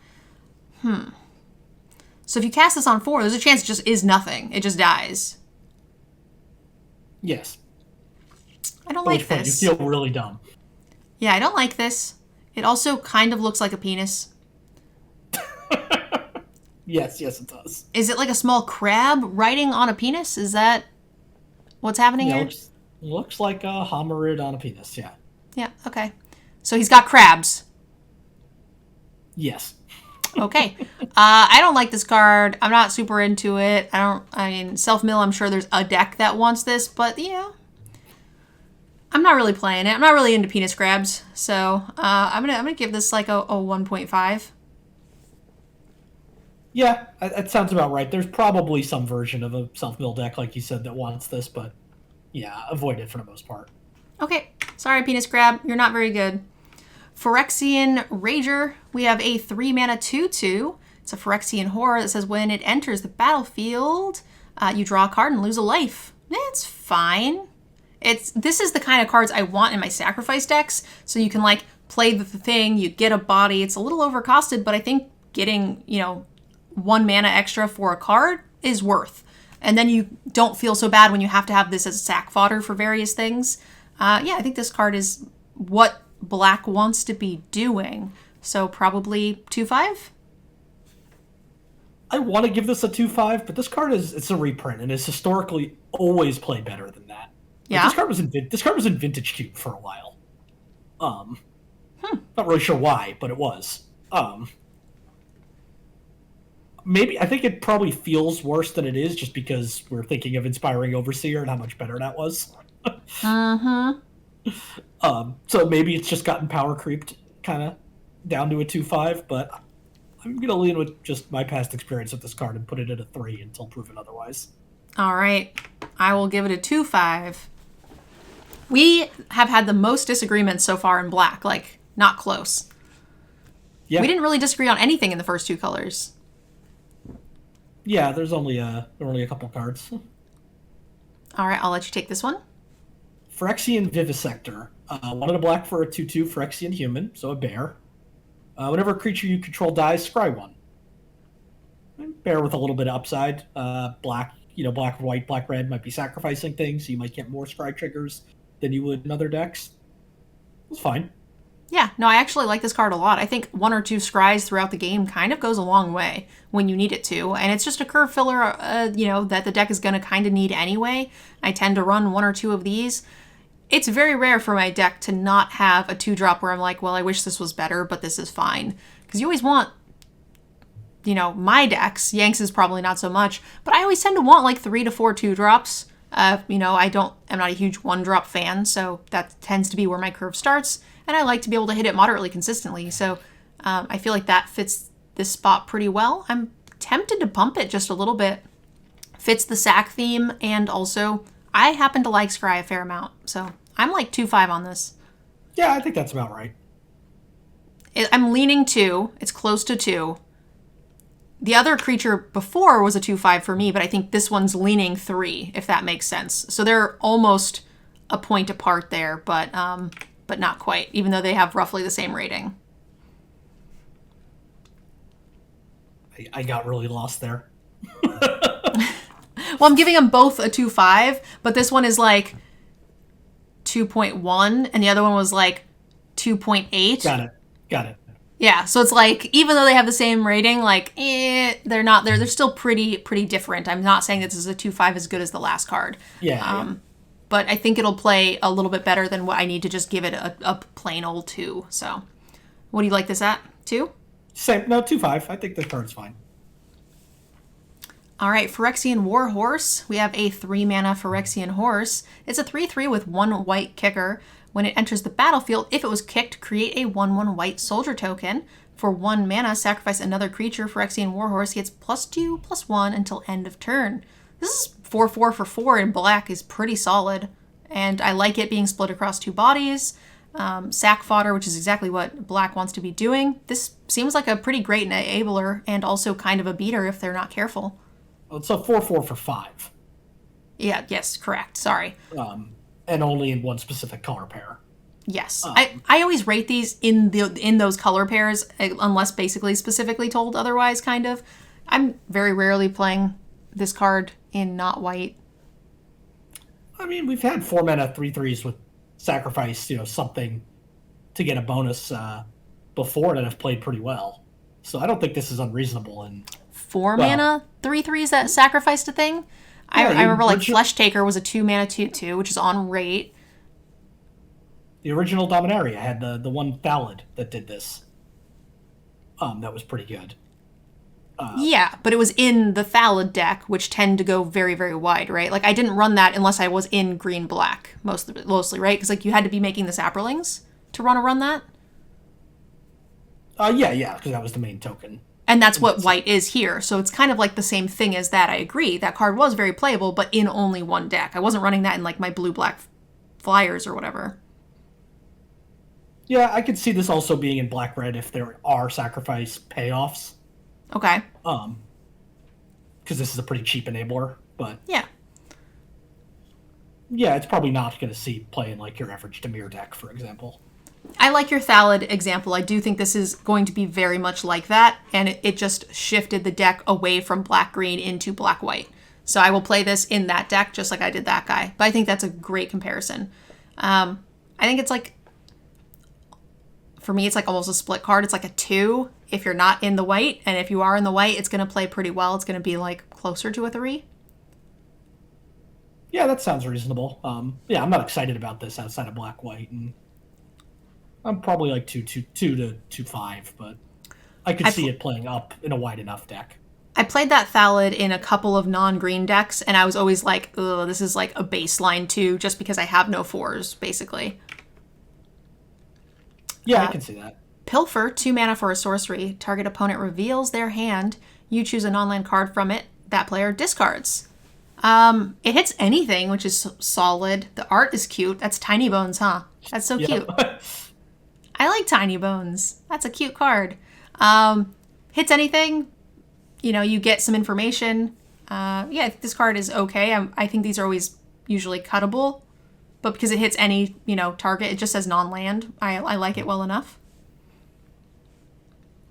So if you cast this on 4, there's a chance it just is nothing. It just dies. Yes. I don't like this. You feel really dumb. Yeah, I don't like this. It also kind of looks like a penis. Yes, it does. Is it like a small crab riding on a penis? Is that what's happening here? Looks like a hominid on a penis, yeah. Yeah, okay. So he's got crabs. Yes. Okay. I don't like this card. I'm not super into it. Self-mill, I'm sure there's a deck that wants this, but I'm not really playing it. I'm not really into penis crabs, so I'm gonna give this like a 1.5. Yeah, that sounds about right. There's probably some version of a self-mill deck, like you said, that wants this, but yeah, avoid it for the most part. Okay, sorry, penis crab, you're not very good. Ferexian Rager, we have a 3 mana 2/2. It's a Phyrexian horror that says when it enters the battlefield, you draw a card and lose a life. It's fine. This is the kind of cards I want in my sacrifice decks, so you can like play the thing, you get a body. It's a little overcosted, but I think getting 1 mana extra for a card is worth. And then you don't feel so bad when you have to have this as sack fodder for various things. I think this card is what black wants to be doing. So probably 2/5. I want to give this a 2/5, but this card it's a reprint and it's historically always played better than that. Yeah. Like, this card was in Vintage Cube for a while. Not really sure why, but it was. Maybe I think it probably feels worse than it is just because we're thinking of Inspiring Overseer and how much better that was. So maybe it's just gotten power creeped kind of down to a 2/5, but I'm gonna lean with just my past experience with this card and put it at a 3 until proven otherwise. All right, I will give it a 2/5. We have had the most disagreements so far in black, like not close. Yeah. We didn't really disagree on anything in the first 2 colors. Yeah, there's only a couple cards. All right, I'll let you take this one. Phrexian Vivisector. 1 and a black for a 2/2 Phyrexian human, so a bear. Whenever a creature you control dies, scry 1. Bear with a little bit of upside. Black, black, white, black, red might be sacrificing things, so you might get more scry triggers than you would in other decks. It's fine. Yeah, no, I actually like this card a lot. I think 1 or 2 scries throughout the game kind of goes a long way when you need it to. And it's just a curve filler, that the deck is going to kind of need anyway. I tend to run 1 or 2 of these. It's very rare for my deck to not have a 2-drop where I'm like, well, I wish this was better, but this is fine. Because you always want, my decks, Yanks is probably not so much, but I always tend to want like 3 to 4 2-drops. I'm not a huge 1-drop fan, so that tends to be where my curve starts. And I like to be able to hit it moderately consistently. So I feel like that fits this spot pretty well. I'm tempted to pump it just a little bit. Fits the sack theme, and also I happen to like scry a fair amount. So I'm like 2/5 on this. Yeah, I think that's about right. I'm leaning 2. It's close to 2. The other creature before was a 2/5 for me, but I think this one's leaning 3, if that makes sense. So they're almost a point apart there, but not quite, even though they have roughly the same rating. I got really lost there. Well, I'm giving them both a 2.5, but this one is like 2.1, and the other one was like 2.8. Got it. Yeah, so it's like, even though they have the same rating, like, they're not, they're still pretty different. I'm not saying that this is a 2.5 as good as the last card. Yeah. But I think it'll play a little bit better than what I need to just give it a plain old 2. So, what do you like this at? 2? Same. No, 2.5. I think the card's fine. All right, Phyrexian Warhorse. We have a 3-mana Phyrexian Horse. It's a 3/3 with 1 white kicker. When it enters the battlefield, if it was kicked, create a 1/1 white soldier token. For 1 mana, sacrifice another creature. Phyrexian Warhorse gets +2/+1 until end of turn. This is 4/4 for 4 in black is pretty solid, and I like it being split across 2 bodies. Sack fodder, which is exactly what black wants to be doing. This seems like a pretty great enabler, and also kind of a beater if they're not careful. Well, it's a 4/4 for 5. Yeah, yes, correct. Sorry. And only in one specific color pair. Yes. I always rate these in those color pairs, unless basically specifically told otherwise, kind of. I'm very rarely playing this card in not white. I mean, we've had 4-mana 3/3s with sacrifice, something to get a bonus before that have played pretty well. So I don't think this is unreasonable. And 4-mana 3/3s that sacrificed a thing? I remember like Flesh Taker was a 2-mana 2/2, which is on rate. The original Dominaria had the one Ballad that did this. That was pretty good. Yeah, but it was in the Thallid deck, which tend to go very, very wide, right? Like, I didn't run that unless I was in green-black, mostly, right? Because, like, you had to be making the Saprolings to run that. Yeah, because that was the main token. And that's what white is here, so it's kind of like the same thing as that, I agree. That card was very playable, but in only one deck. I wasn't running that in, like, my blue-black flyers or whatever. Yeah, I could see this also being in black-red if there are sacrifice payoffs. Okay. Because this is a pretty cheap enabler, but... Yeah. Yeah, it's probably not going to see play in, like, your average Dimir deck, for example. I like your Thallid example. I do think this is going to be very much like that, and it just shifted the deck away from black-green into black-white. So I will play this in that deck just like I did that guy. But I think that's a great comparison. I think it's like... For me, it's like almost a split card. It's like a 2 if you're not in the white, and if you are in the white, it's going to play pretty well. It's going to be like closer to a 3. Yeah, that sounds reasonable. Yeah, I'm not excited about this outside of black-white, and I'm probably like 2 to 2.5, but I could see it playing up in a wide enough deck. I played that Thallid in a couple of non-green decks, and I was always like, ugh, this is like a baseline 2, just because I have no 4s, basically. Yeah, I can see that. Pilfer, 2 mana for a sorcery. Target opponent reveals their hand. You choose a non-land card from it. That player discards. It hits anything, which is solid. The art is cute. That's Tiny Bones, huh? That's so cute. I like Tiny Bones. That's a cute card. Hits anything. You get some information. Yeah, this card is okay. I think these are always usually cuttable. But because it hits any, target, it just says non-land. I like it well enough.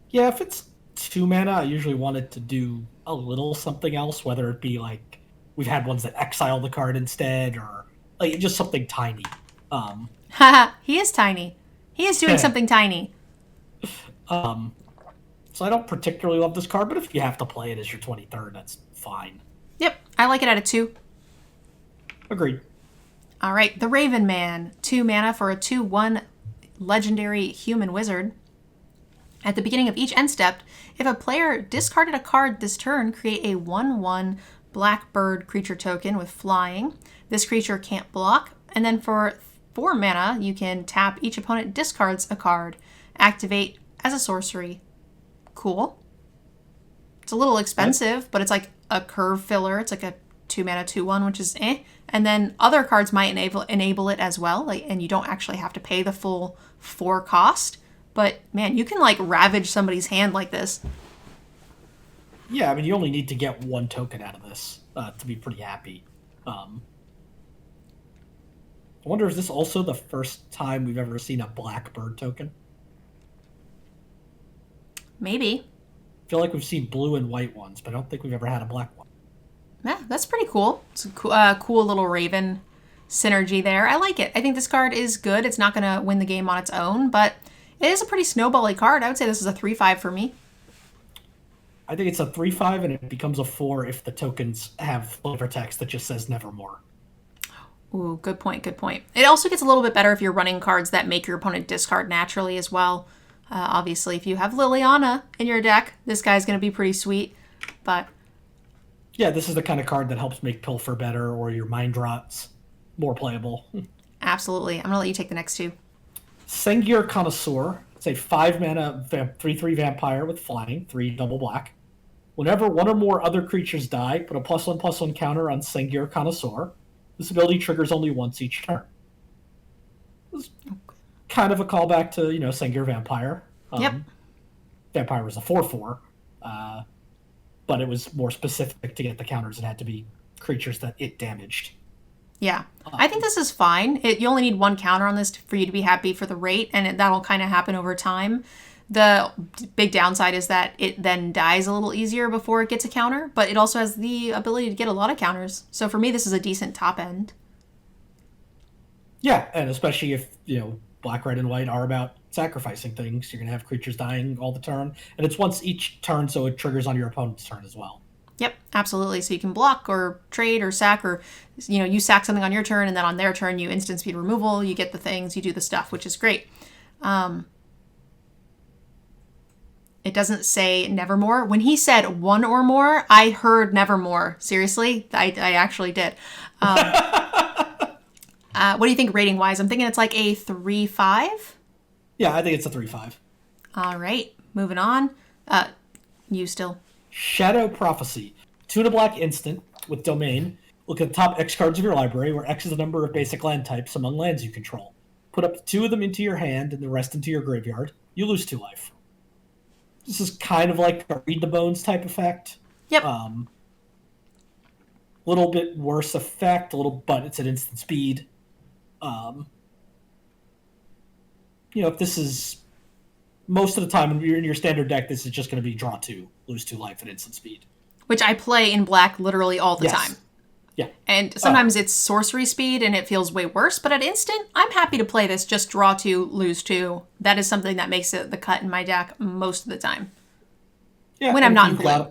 Yeah, if it's 2 mana, I usually want it to do a little something else, whether it be like we've had ones that exile the card instead, or like just something tiny. Haha, he is tiny. He is doing something tiny. So I don't particularly love this card, but if you have to play it as your 23rd, that's fine. Yep, I like it at a 2. Agreed. All right, the Raven Man, 2 mana for a 2/1 legendary human wizard. At the beginning of each end step, if a player discarded a card this turn, create a 1/1 black bird creature token with flying. This creature can't block. And then for 4 mana, you can tap each opponent discards a card. Activate as a sorcery. Cool. It's a little expensive, but it's like a curve filler. It's like a 2 mana 2/1, which is eh. And then other cards might enable it as well, and you don't actually have to pay the full 4 cost. But man, you can like ravage somebody's hand like this. Yeah, I mean, you only need to get 1 token out of this to be pretty happy. I wonder, is this also the first time we've ever seen a black bird token? Maybe. I feel like we've seen blue and white ones, but I don't think we've ever had a black one. Yeah, that's pretty cool. It's a cool little Raven synergy there. I like it. I think this card is good. It's not going to win the game on its own, but it is a pretty snowbally card. I would say this is a 3/5 for me. I think it's a 3/5, and it becomes a 4 if the tokens have flavor text that just says nevermore. Ooh, good point, good point. It also gets a little bit better if you're running cards that make your opponent discard naturally as well. Obviously, if you have Liliana in your deck, this guy's going to be pretty sweet, but... Yeah, this is the kind of card that helps make Pilfer better or your Mind Rots more playable. Absolutely. I'm going to let you take the next two. Mtgnerdgirl Connoisseur. It's a 5-mana 3/3 vampire with flying, 3 double black. Whenever one or more other creatures die, put a +1/+1 counter on Mtgnerdgirl Connoisseur. This ability triggers only once each turn. This is kind of a callback to, Mtgnerdgirl Vampire. Yep. Vampire was a 4/4, but it was more specific to get the counters. It had to be creatures that it damaged. Yeah. I think this is fine. You only need 1 counter on this for you to be happy for the rate, and that'll kind of happen over time. The big downside is that it then dies a little easier before it gets a counter, but it also has the ability to get a lot of counters. So for me, this is a decent top end. Yeah, and especially if, black, red, and white are about sacrificing things, you're going to have creatures dying all the turn. And it's once each turn, so it triggers on your opponent's turn as well. Yep, absolutely. So you can block or trade or sack, or you sack something on your turn, and then on their turn you instant speed removal, you get the things, you do the stuff, which is great. It doesn't say nevermore. When he said 1 or more, I heard nevermore. Seriously, I actually did. What do you think rating wise? I'm thinking it's like a 3/5. Yeah, I think it's a 3/5. All right, moving on. You still. Shadow Prophecy. 2 and a black instant with domain. Look at the top X cards of your library, where X is the number of basic land types among lands you control. Put up 2 of them into your hand and the rest into your graveyard. You lose 2 life. This is kind of like a Read the Bones type effect. Yep. Little bit worse effect, but it's at instant speed. If this is... Most of the time, when you're in your standard deck, this is just going to be draw 2, lose 2 life at instant speed. Which I play in black literally all the time. Yeah. And sometimes it's sorcery speed and it feels way worse, but at instant, I'm happy to play this just draw 2, lose 2. That is something that makes it the cut in my deck most of the time. Yeah. When I'm not in blue.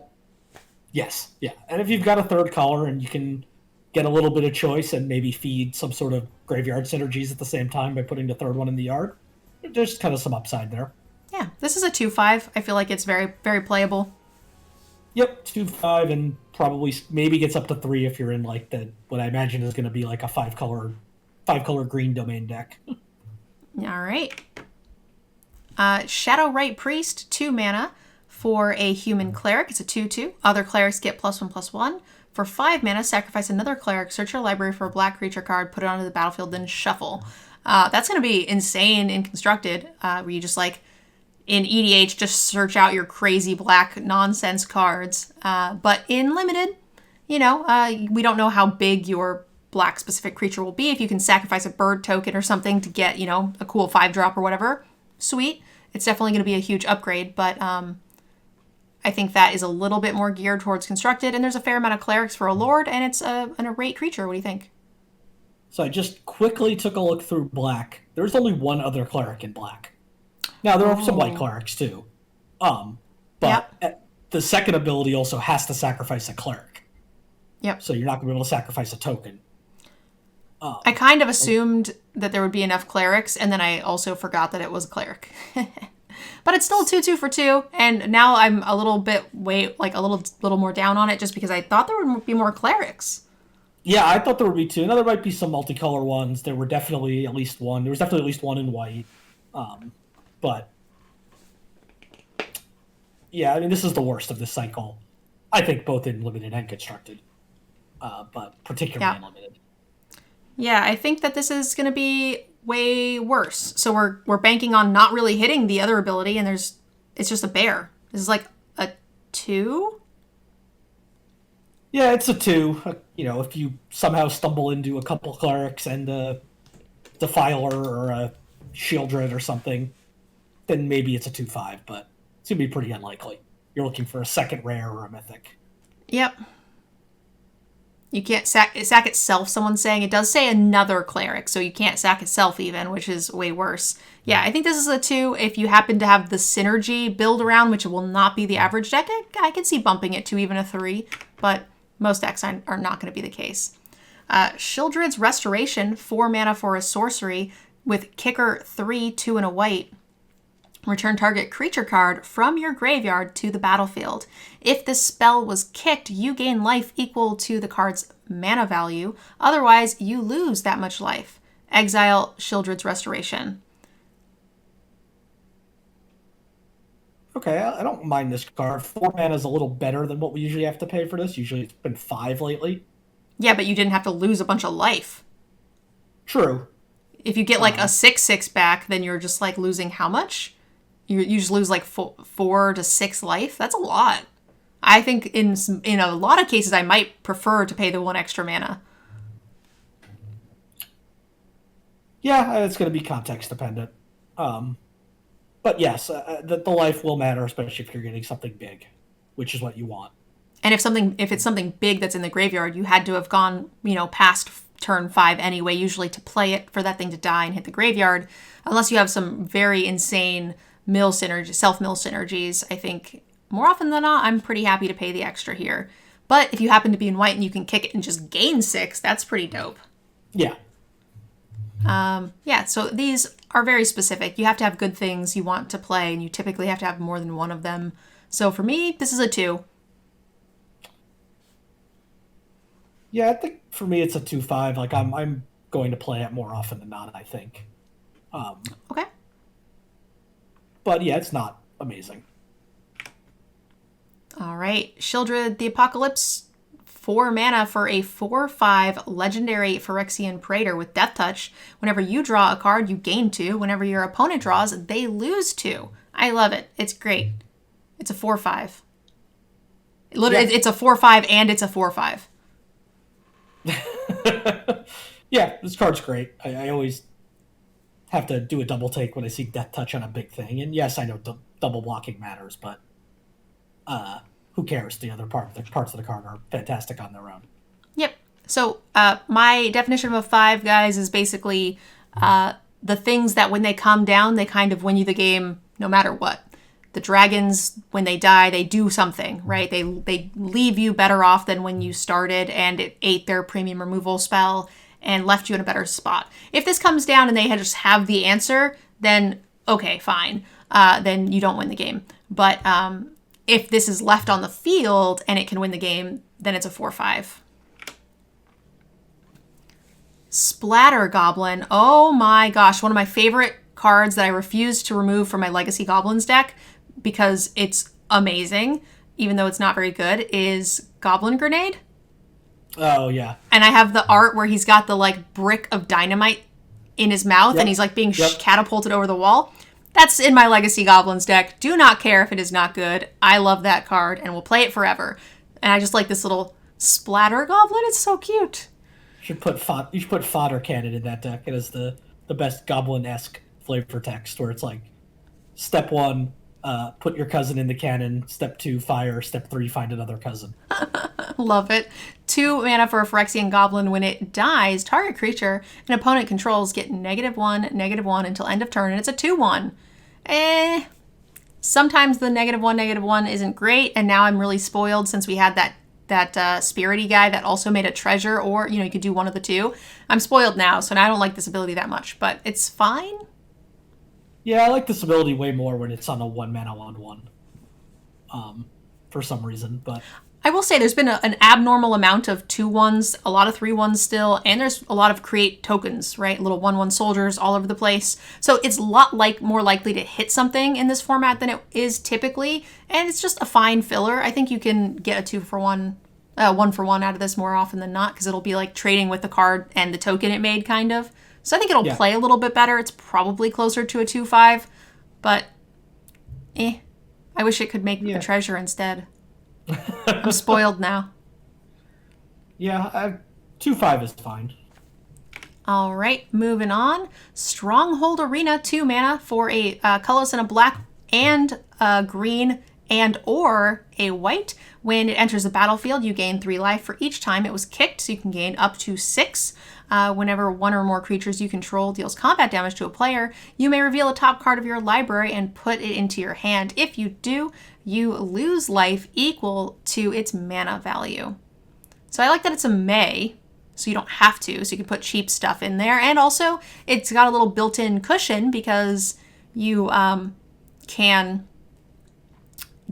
Yes, yeah. And if you've got a third color and you can get a little bit of choice and maybe feed some sort of graveyard synergies at the same time by putting the third one in the yard, there's kind of some upside there. Yeah, this is a 2/5. I feel like it's very, very playable. Yep, 2/5, and probably maybe gets up to 3 if you're in like what I imagine is going to be like a 5-color green domain deck. All right. Shadowrite Priest, 2 mana for a human cleric. It's a 2/2. Other clerics get +1/+1. For 5 mana, sacrifice another cleric, search your library for a black creature card, put it onto the battlefield, then shuffle. That's going to be insane in Constructed, where you just in EDH, just search out your crazy black nonsense cards. But in Limited, we don't know how big your black specific creature will be. If you can sacrifice a bird token or something to get, a cool 5-drop or whatever, sweet. It's definitely going to be a huge upgrade, but I think that is a little bit more geared towards Constructed, and there's a fair amount of clerics for a Lord, and it's an irate creature. What do you think? So I just quickly took a look through black. There's only 1 other cleric in black. Now, there are some white clerics, too. But the second ability also has to sacrifice a cleric. Yep. So you're not going to be able to sacrifice a token. I kind of assumed that there would be enough clerics, and then I also forgot that it was a cleric. But it's still a 2/2 for 2, and now I'm a little bit a little more down on it just because I thought there would be more clerics. Yeah, I thought there would be 2. Now, there might be some multicolor ones. There were definitely at least 1. There was definitely at least 1 in white. But, yeah, I mean, this is the worst of this cycle. I think both in Limited and Constructed, but particularly in Limited. Yeah, I think that this is going to be way worse. So we're banking on not really hitting the other ability, and it's just a bear. This is like a 2? Yeah, it's a 2. If you somehow stumble into a couple clerics and defiler or a shieldred or something, then maybe it's a 2/5, but it's going to be pretty unlikely. You're looking for a second rare or a mythic. Yep. You can't sack itself, someone's saying. It does say another cleric, so you can't sack itself even, which is way worse. Yeah, I think this is a 2. If you happen to have the synergy build around, which will not be the average deck, I can see bumping it to even a 3, but most decks are not going to be the case. Shieldred's Restoration, 4 mana for a sorcery with kicker 3, 2 and a white. Return target creature card from your graveyard to the battlefield. If this spell was kicked, you gain life equal to the card's mana value. Otherwise, you lose that much life. Exile Shieldred's Restoration. Okay, I don't mind this card. 4 mana is a little better than what we usually have to pay for this. Usually it's been 5 lately. Yeah, but you didn't have to lose a bunch of life. True. If you get like a 6/6 back, then you're just like losing how much? You just lose like 4 to 6 life. That's a lot. I think in a lot of cases, I might prefer to pay the 1 extra mana. Yeah, it's going to be context dependent. But yes, the life will matter, especially if you're getting something big, which is what you want. And if it's something big that's in the graveyard, you had to have gone, past turn 5 anyway, usually to play it for that thing to die and hit the graveyard, unless you have some very insane self-mill synergies. I think more often than not, I'm pretty happy to pay the extra here. But if you happen to be in white and you can kick it and just gain 6, that's pretty dope. Yeah. So these are very specific. You have to have good things you want to play, and you typically have to have more than one of them. So for me, this is a 2. Yeah, I think for me it's a 2/5. Like I'm going to play it more often than not, I think. Okay. But yeah, it's not amazing. All right. Shieldred the Apocalypse, 4 mana for a 4/5 legendary Phyrexian Praetor with Death Touch. Whenever you draw a card, you gain 2. Whenever your opponent draws, they lose 2. I love it. It's great. It's a 4/5. Literally, It's a 4/5 and it's a 4/5. Yeah, this card's great. I always have to do a double take when I see Death Touch on a big thing. And yes, I know double blocking matters, but who cares? The other parts of the card are fantastic on their own. Yep. So my definition of a 5, guys, is basically the things that when they come down, they kind of win you the game no matter what. The dragons, when they die, they do something, right? They leave you better off than when you started, and it ate their premium removal spell and left you in a better spot. If this comes down and they just have the answer, then okay, fine. Then you don't win the game. But if this is left on the field and it can win the game, then it's a 4/5. Splatter Goblin. Oh my gosh, one of my favorite cards that I refuse to remove from my Legacy Goblins deck because it's amazing, even though it's not very good, is Goblin Grenade. Oh, yeah. And I have the art where he's got the, brick of dynamite in his mouth, and he's, being catapulted over the wall. That's in my Legacy Goblins deck. Do not care if it is not good. I love that card, and will play it forever. And I just like this little Splatter Goblin. It's so cute. You should put Fodder Cannon in that deck. It is the best Goblin-esque flavor text, where it's like, step 1, put your cousin in the cannon. Step 2, fire. Step 3, find another cousin. Love it. 2 mana for a Phyrexian Goblin. When it dies, target creature an opponent controls get -1/-1 until end of turn, and it's a 2/1. Sometimes the -1/-1 isn't great, and now I'm really spoiled since we had that spirity guy that also made a treasure, or, you could do one of the two. I'm spoiled now, so now I don't like this ability that much, but it's fine. Yeah, I like this ability way more when it's on a 1 mana 1/1. For some reason, but I will say there's been an abnormal amount of 2/1s, a lot of 3/1s still, and there's a lot of create tokens, right? Little 1/1 soldiers all over the place. So it's a lot more likely to hit something in this format than it is typically, and it's just a fine filler. I think you can get a 2-for-1, 1-for-1 out of this more often than not, because it'll be like trading with the card and the token it made, kind of. So I think it'll play a little bit better. It's probably closer to a 2/5, but I wish it could make a treasure instead. I'm spoiled now. Yeah, 2/5 is fine. All right, moving on. Stronghold Arena, 2 mana for a colorless and a black and a green and or a white. When it enters the battlefield, you gain 3 life for each time it was kicked, so you can gain up to 6. Whenever one or more creatures you control deals combat damage to a player, you may reveal a top card of your library and put it into your hand. If you do, you lose life equal to its mana value. So I like that it's a may, so you don't have to, so you can put cheap stuff in there. And also, it's got a little built-in cushion because you can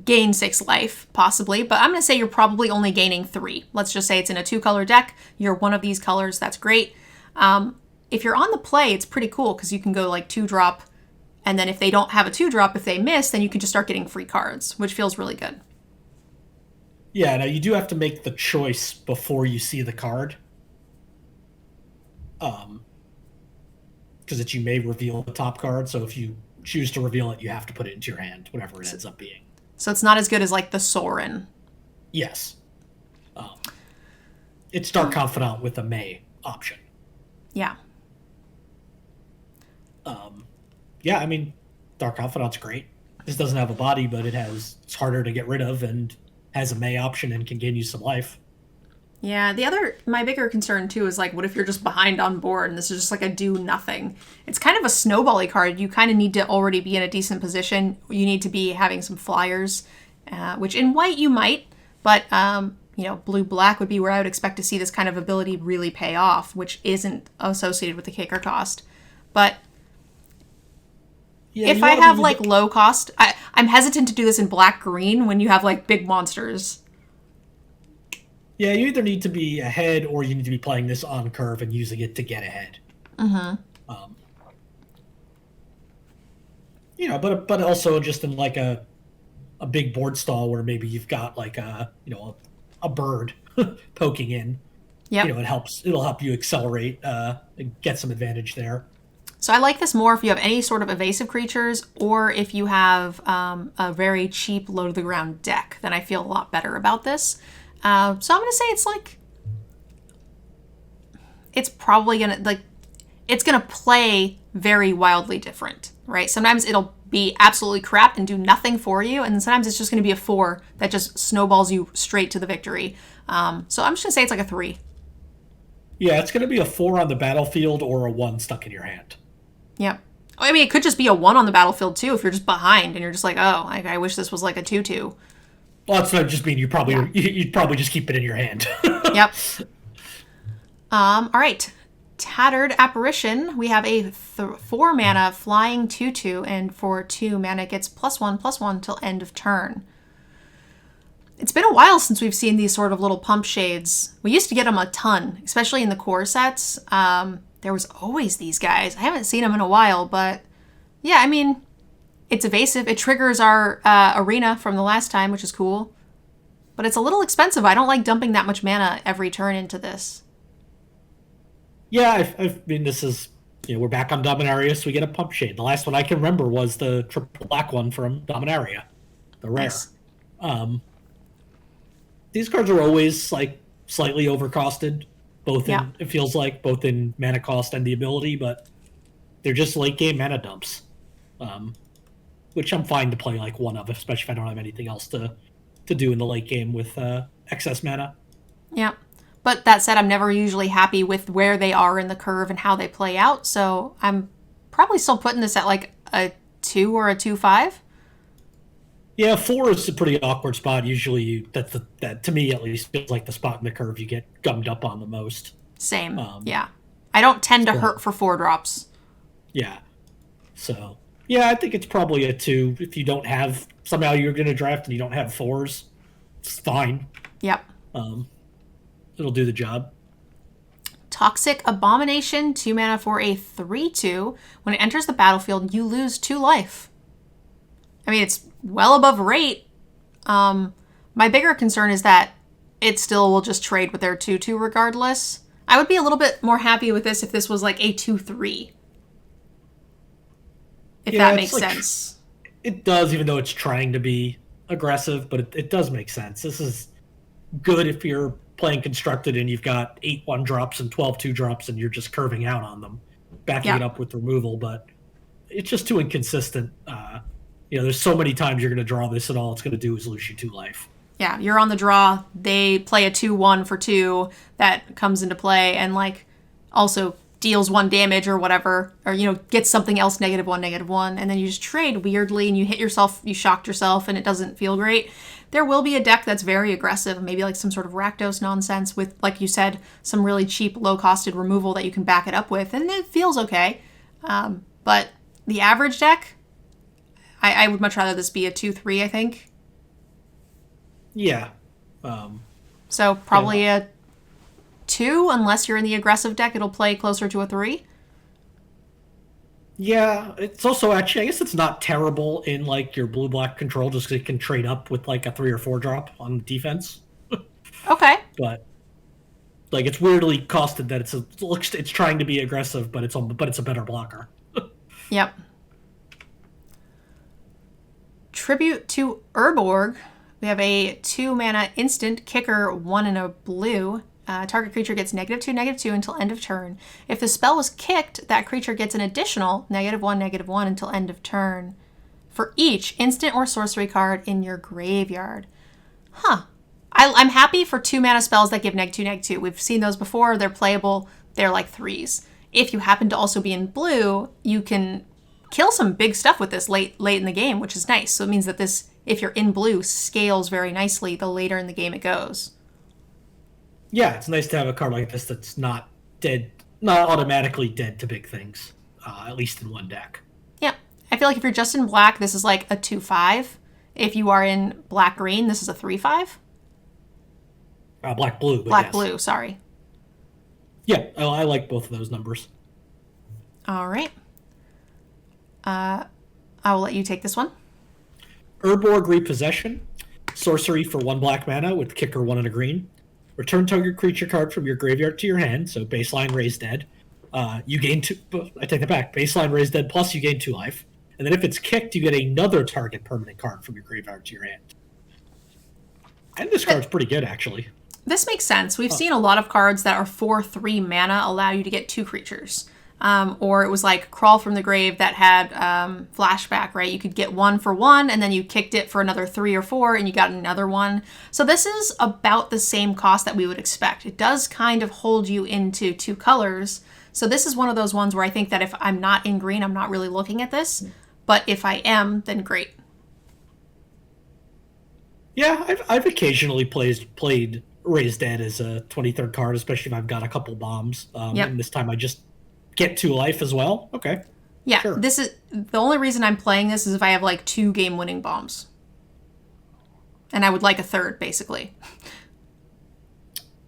gain 6 life, possibly. But I'm going to say you're probably only gaining 3. Let's just say it's in a 2-color deck. You're one of these colors. That's great. If you're on the play, it's pretty cool because you can go like 2-drop. And then if they don't have a 2-drop, if they miss, then you can just start getting free cards, which feels really good. Yeah, now you do have to make the choice before you see the card. Because you may reveal the top card, so if you choose to reveal it, you have to put it into your hand, whatever it ends up being. So it's not as good as like the Sorin. Yes. It's Dark Confidant with a May option. Yeah. Yeah, I mean, Dark Confidant's great. This doesn't have a body, but it's harder to get rid of and has a May option and can gain you some life. Yeah, my bigger concern too is like, what if you're just behind on board and this is just like a do nothing? It's kind of a snowbally card. You kind of need to already be in a decent position. You need to be having some flyers, which in white you might, but blue-black would be where I would expect to see this kind of ability really pay off, which isn't associated with the kicker cost. But yeah, if I have like low cost, I'm hesitant to do this in black-green when you have like big monsters. Yeah, you either need to be ahead or you need to be playing this on curve and using it to get ahead. Mm-hmm. But also just in like a big board stall where maybe you've got like a bird poking in. Yeah. It'll help you accelerate and get some advantage there. So I like this more if you have any sort of evasive creatures or if you have a very cheap low to the ground deck. Then I feel a lot better about this. So I'm going to say it's probably going to, it's going to play very wildly different, right? Sometimes it'll be absolutely crap and do nothing for you, and sometimes it's just going to be a 4 that just snowballs you straight to the victory. So I'm just going to say it's like a 3. Yeah, it's going to be a 4 on the battlefield or a 1 stuck in your hand. Yep. I mean, it could just be a 1 on the battlefield, too, if you're just behind and you're just like, oh, I wish this was like a 2-2. Well, that's not just mean you'd probably just keep it in your hand. Yep. All right. Tattered Apparition. We have a 4 mana flying 2/2, and for 2 mana it gets +1/+1 till end of turn. It's been a while since we've seen these sort of little pump shades. We used to get them a ton, especially in the core sets. There was always these guys. I haven't seen them in a while, but yeah, I mean, it's evasive. It triggers our arena from the last time, which is cool. But it's a little expensive. I don't like dumping that much mana every turn into this. Yeah, I mean, this is... we're back on Dominaria, so we get a pump shade. The last one I can remember was the triple black one from Dominaria. The rare. Nice. These cards are always, slightly overcosted. It feels like, both in mana cost and the ability, but they're just late-game mana dumps. Which I'm fine to play one of, especially if I don't have anything else to do in the late game with excess mana. Yeah. But that said, I'm never usually happy with where they are in the curve and how they play out, so I'm probably still putting this at a 2 or a 2/5. Yeah, 4 is a pretty awkward spot. Usually, that to me at least feels like the spot in the curve you get gummed up on the most. Same. Yeah. I don't tend to hurt for 4 drops. Yeah. So... yeah, I think it's probably a 2. If you don't have... somehow you're going to draft and you don't have 4s, it's fine. Yep. It'll do the job. Toxic Abomination, 2 mana for a 3/2. When it enters the battlefield, you lose 2 life. I mean, it's well above rate. My bigger concern is that it still will just trade with their 2/2 regardless. I would be a little bit more happy with this if this was a 2/3. If that makes sense. It does, even though it's trying to be aggressive, but it does make sense. This is good if you're playing constructed and you've got 8 1-drops and 12 2-drops and you're just curving out on them, backing it up with removal, but it's just too inconsistent. There's so many times you're going to draw this and all it's going to do is lose you 2 life. Yeah, you're on the draw. They play a 2/1 for 2 that comes into play and like also deals 1 damage or whatever, or gets something else -1, and then you just trade weirdly and you hit yourself, you shocked yourself, and it doesn't feel great. There will be a deck that's very aggressive, maybe like some sort of Rakdos nonsense with, like you said, some really cheap, low-costed removal that you can back it up with, and it feels okay. But the average deck, I would much rather this be a 2/3, I think. Yeah. So probably a 2, unless you're in the aggressive deck, it'll play closer to a 3. Yeah, it's also actually, I guess it's not terrible in like your blue-black control just because it can trade up with like a 3 or 4-drop on defense. Okay. But like it's weirdly costed that it's trying to be aggressive, but it's a better blocker. Yep. Tribute to Urborg. We have a 2-mana instant kicker, 1 and a blue. Target creature gets -2/-2 until end of turn. If the spell was kicked, that creature gets an additional -1/-1 until end of turn for each instant or sorcery card in your graveyard. Huh. I'm happy for 2-mana spells that give -2/-2. We've seen those before. They're playable. They're like 3s. If you happen to also be in blue, you can kill some big stuff with this late in the game, which is nice. So it means that this, if you're in blue, scales very nicely the later in the game it goes. Yeah, it's nice to have a card like this that's not automatically dead to big things, at least in one deck. Yeah. I feel like if you're just in black, this is like a 2/5. If you are in black-green, this is a 3/5. Black-blue. Black-blue, sorry. Yeah, I like both of those numbers. All right. I will let you take this one. Urborg Repossession. Sorcery for 1 black mana with kicker 1 and a green. Return target creature card from your graveyard to your hand, so baseline Raise Dead. You gain 2... I take that back. Baseline Raise Dead plus you gain 2 life. And then if it's kicked, you get another target permanent card from your graveyard to your hand. And this card's pretty good, actually. This makes sense. We've seen a lot of cards that are 4/3 mana allow you to get 2 creatures. Or it was like Crawl from the Grave that had flashback, right? You could get 1 for 1, and then you kicked it for another 3 or 4, and you got another 1. So this is about the same cost that we would expect. It does kind of hold you into 2 colors. So this is one of those ones where I think that if I'm not in green, I'm not really looking at this. But if I am, then great. Yeah, I've occasionally played Raise Dead as a 23rd card, especially if I've got a couple bombs. And this time I just get 2 life as well. Okay. Yeah, sure. This is the only reason I'm playing this is if I have like 2 game-winning bombs, and I would like a 3rd, basically.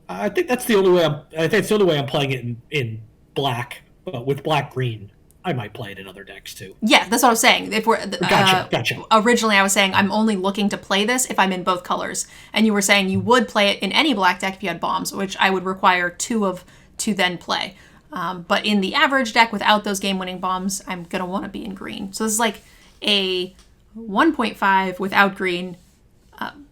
I think that's the only way. I'm playing it in black, but with black-green, I might play it in other decks too. Yeah, that's what I was saying. If we're Gotcha. Originally, I was saying I'm only looking to play this if I'm in both colors, and you were saying you would play it in any black deck if you had bombs, which I would require 2 of to then play. But in the average deck without those game-winning bombs, I'm going to want to be in green. So this is like a 1.5 without green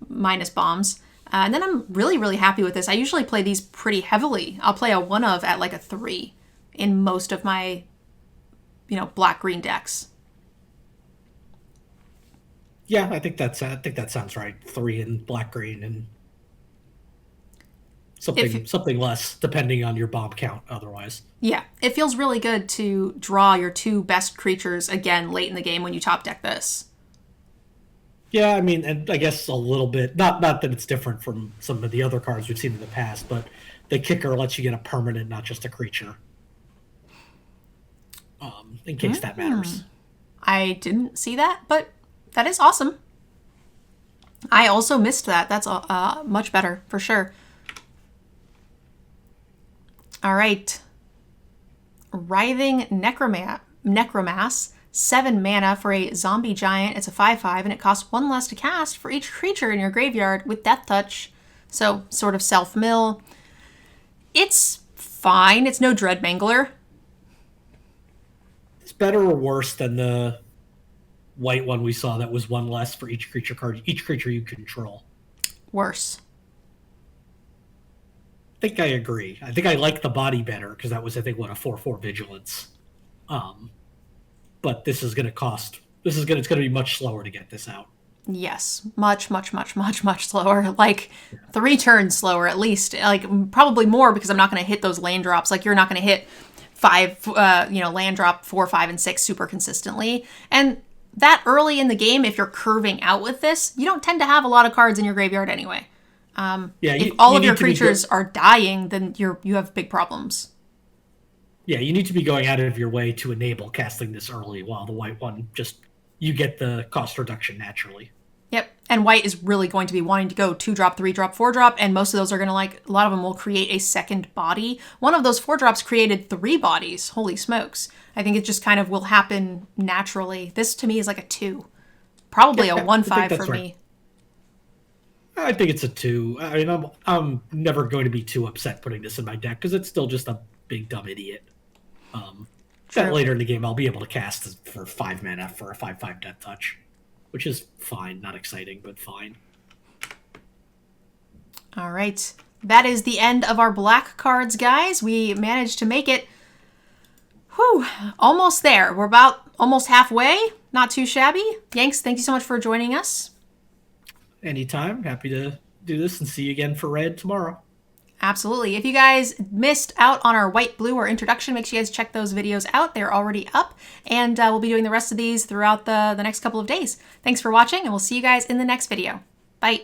minus bombs. And then I'm really, really happy with this. I usually play these pretty heavily. I'll play a 1 of at like a 3 in most of my, black-green decks. Yeah, I think that sounds right. 3 in black-green and something less, depending on your bomb count otherwise. Yeah, it feels really good to draw your 2 best creatures again late in the game when you top deck this. Yeah, I mean, and I guess a little bit, not that it's different from some of the other cards we've seen in the past, but the kicker lets you get a permanent, not just a creature. In case that matters. I didn't see that, but that is awesome. I also missed that. That's much better, for sure. All right. Writhing Necromass, 7 mana for a zombie giant. It's a 5/5, and it costs 1 less to cast for each creature in your graveyard with Death Touch. So, sort of self-mill. It's fine. It's no Dreadmangler. It's better or worse than the white one we saw that was 1 less for each creature you control. Worse. think I agree. I think I like the body better because that was, I think, what, a 4/4 vigilance. But this is going to cost. It's going to be much slower to get this out. Yes, much, much, much, much, much slower. Like 3 turns slower at least. Like probably more because I'm not going to hit those land drops. Like you're not going to hit 5, land drop 4, 5, and 6 super consistently. And that early in the game, if you're curving out with this, you don't tend to have a lot of cards in your graveyard anyway. If all of your creatures are dying, then you have big problems. Yeah, you need to be going out of your way to enable casting this early, while the white one you get the cost reduction naturally. Yep, and white is really going to be wanting to go 2-drop, 3-drop, 4-drop, and most of those are going to a lot of them will create a second body. One of those 4-drops created 3 bodies. Holy smokes. I think it just kind of will happen naturally. This to me is like a 2. Probably a 1/5 for me. I think it's a 2. I mean, I'm never going to be too upset putting this in my deck because it's still just a big dumb idiot. That later in the game I'll be able to cast for 5 mana for a 5/5 Death Touch, which is fine. Not exciting, but fine. All right. That is the end of our black cards, guys. We managed to make it almost there. We're about almost halfway. Not too shabby. Yanks, thank you so much for joining us. Anytime. Happy to do this and see you again for Red tomorrow. Absolutely. If you guys missed out on our white, blue, or introduction, make sure you guys check those videos out. They're already up, and we'll be doing the rest of these throughout the next couple of days. Thanks for watching, and we'll see you guys in the next video. Bye.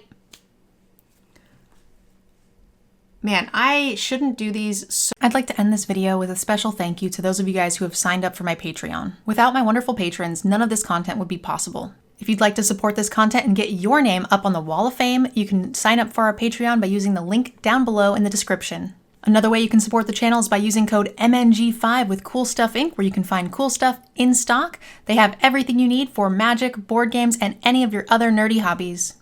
Man, I shouldn't do these. I'd like to end this video with a special thank you to those of you guys who have signed up for my Patreon. Without my wonderful patrons, none of this content would be possible. If you'd like to support this content and get your name up on the Wall of Fame, you can sign up for our Patreon by using the link down below in the description. Another way you can support the channel is by using code MNG5 with Cool Stuff Inc., where you can find cool stuff in stock. They have everything you need for Magic, board games, and any of your other nerdy hobbies.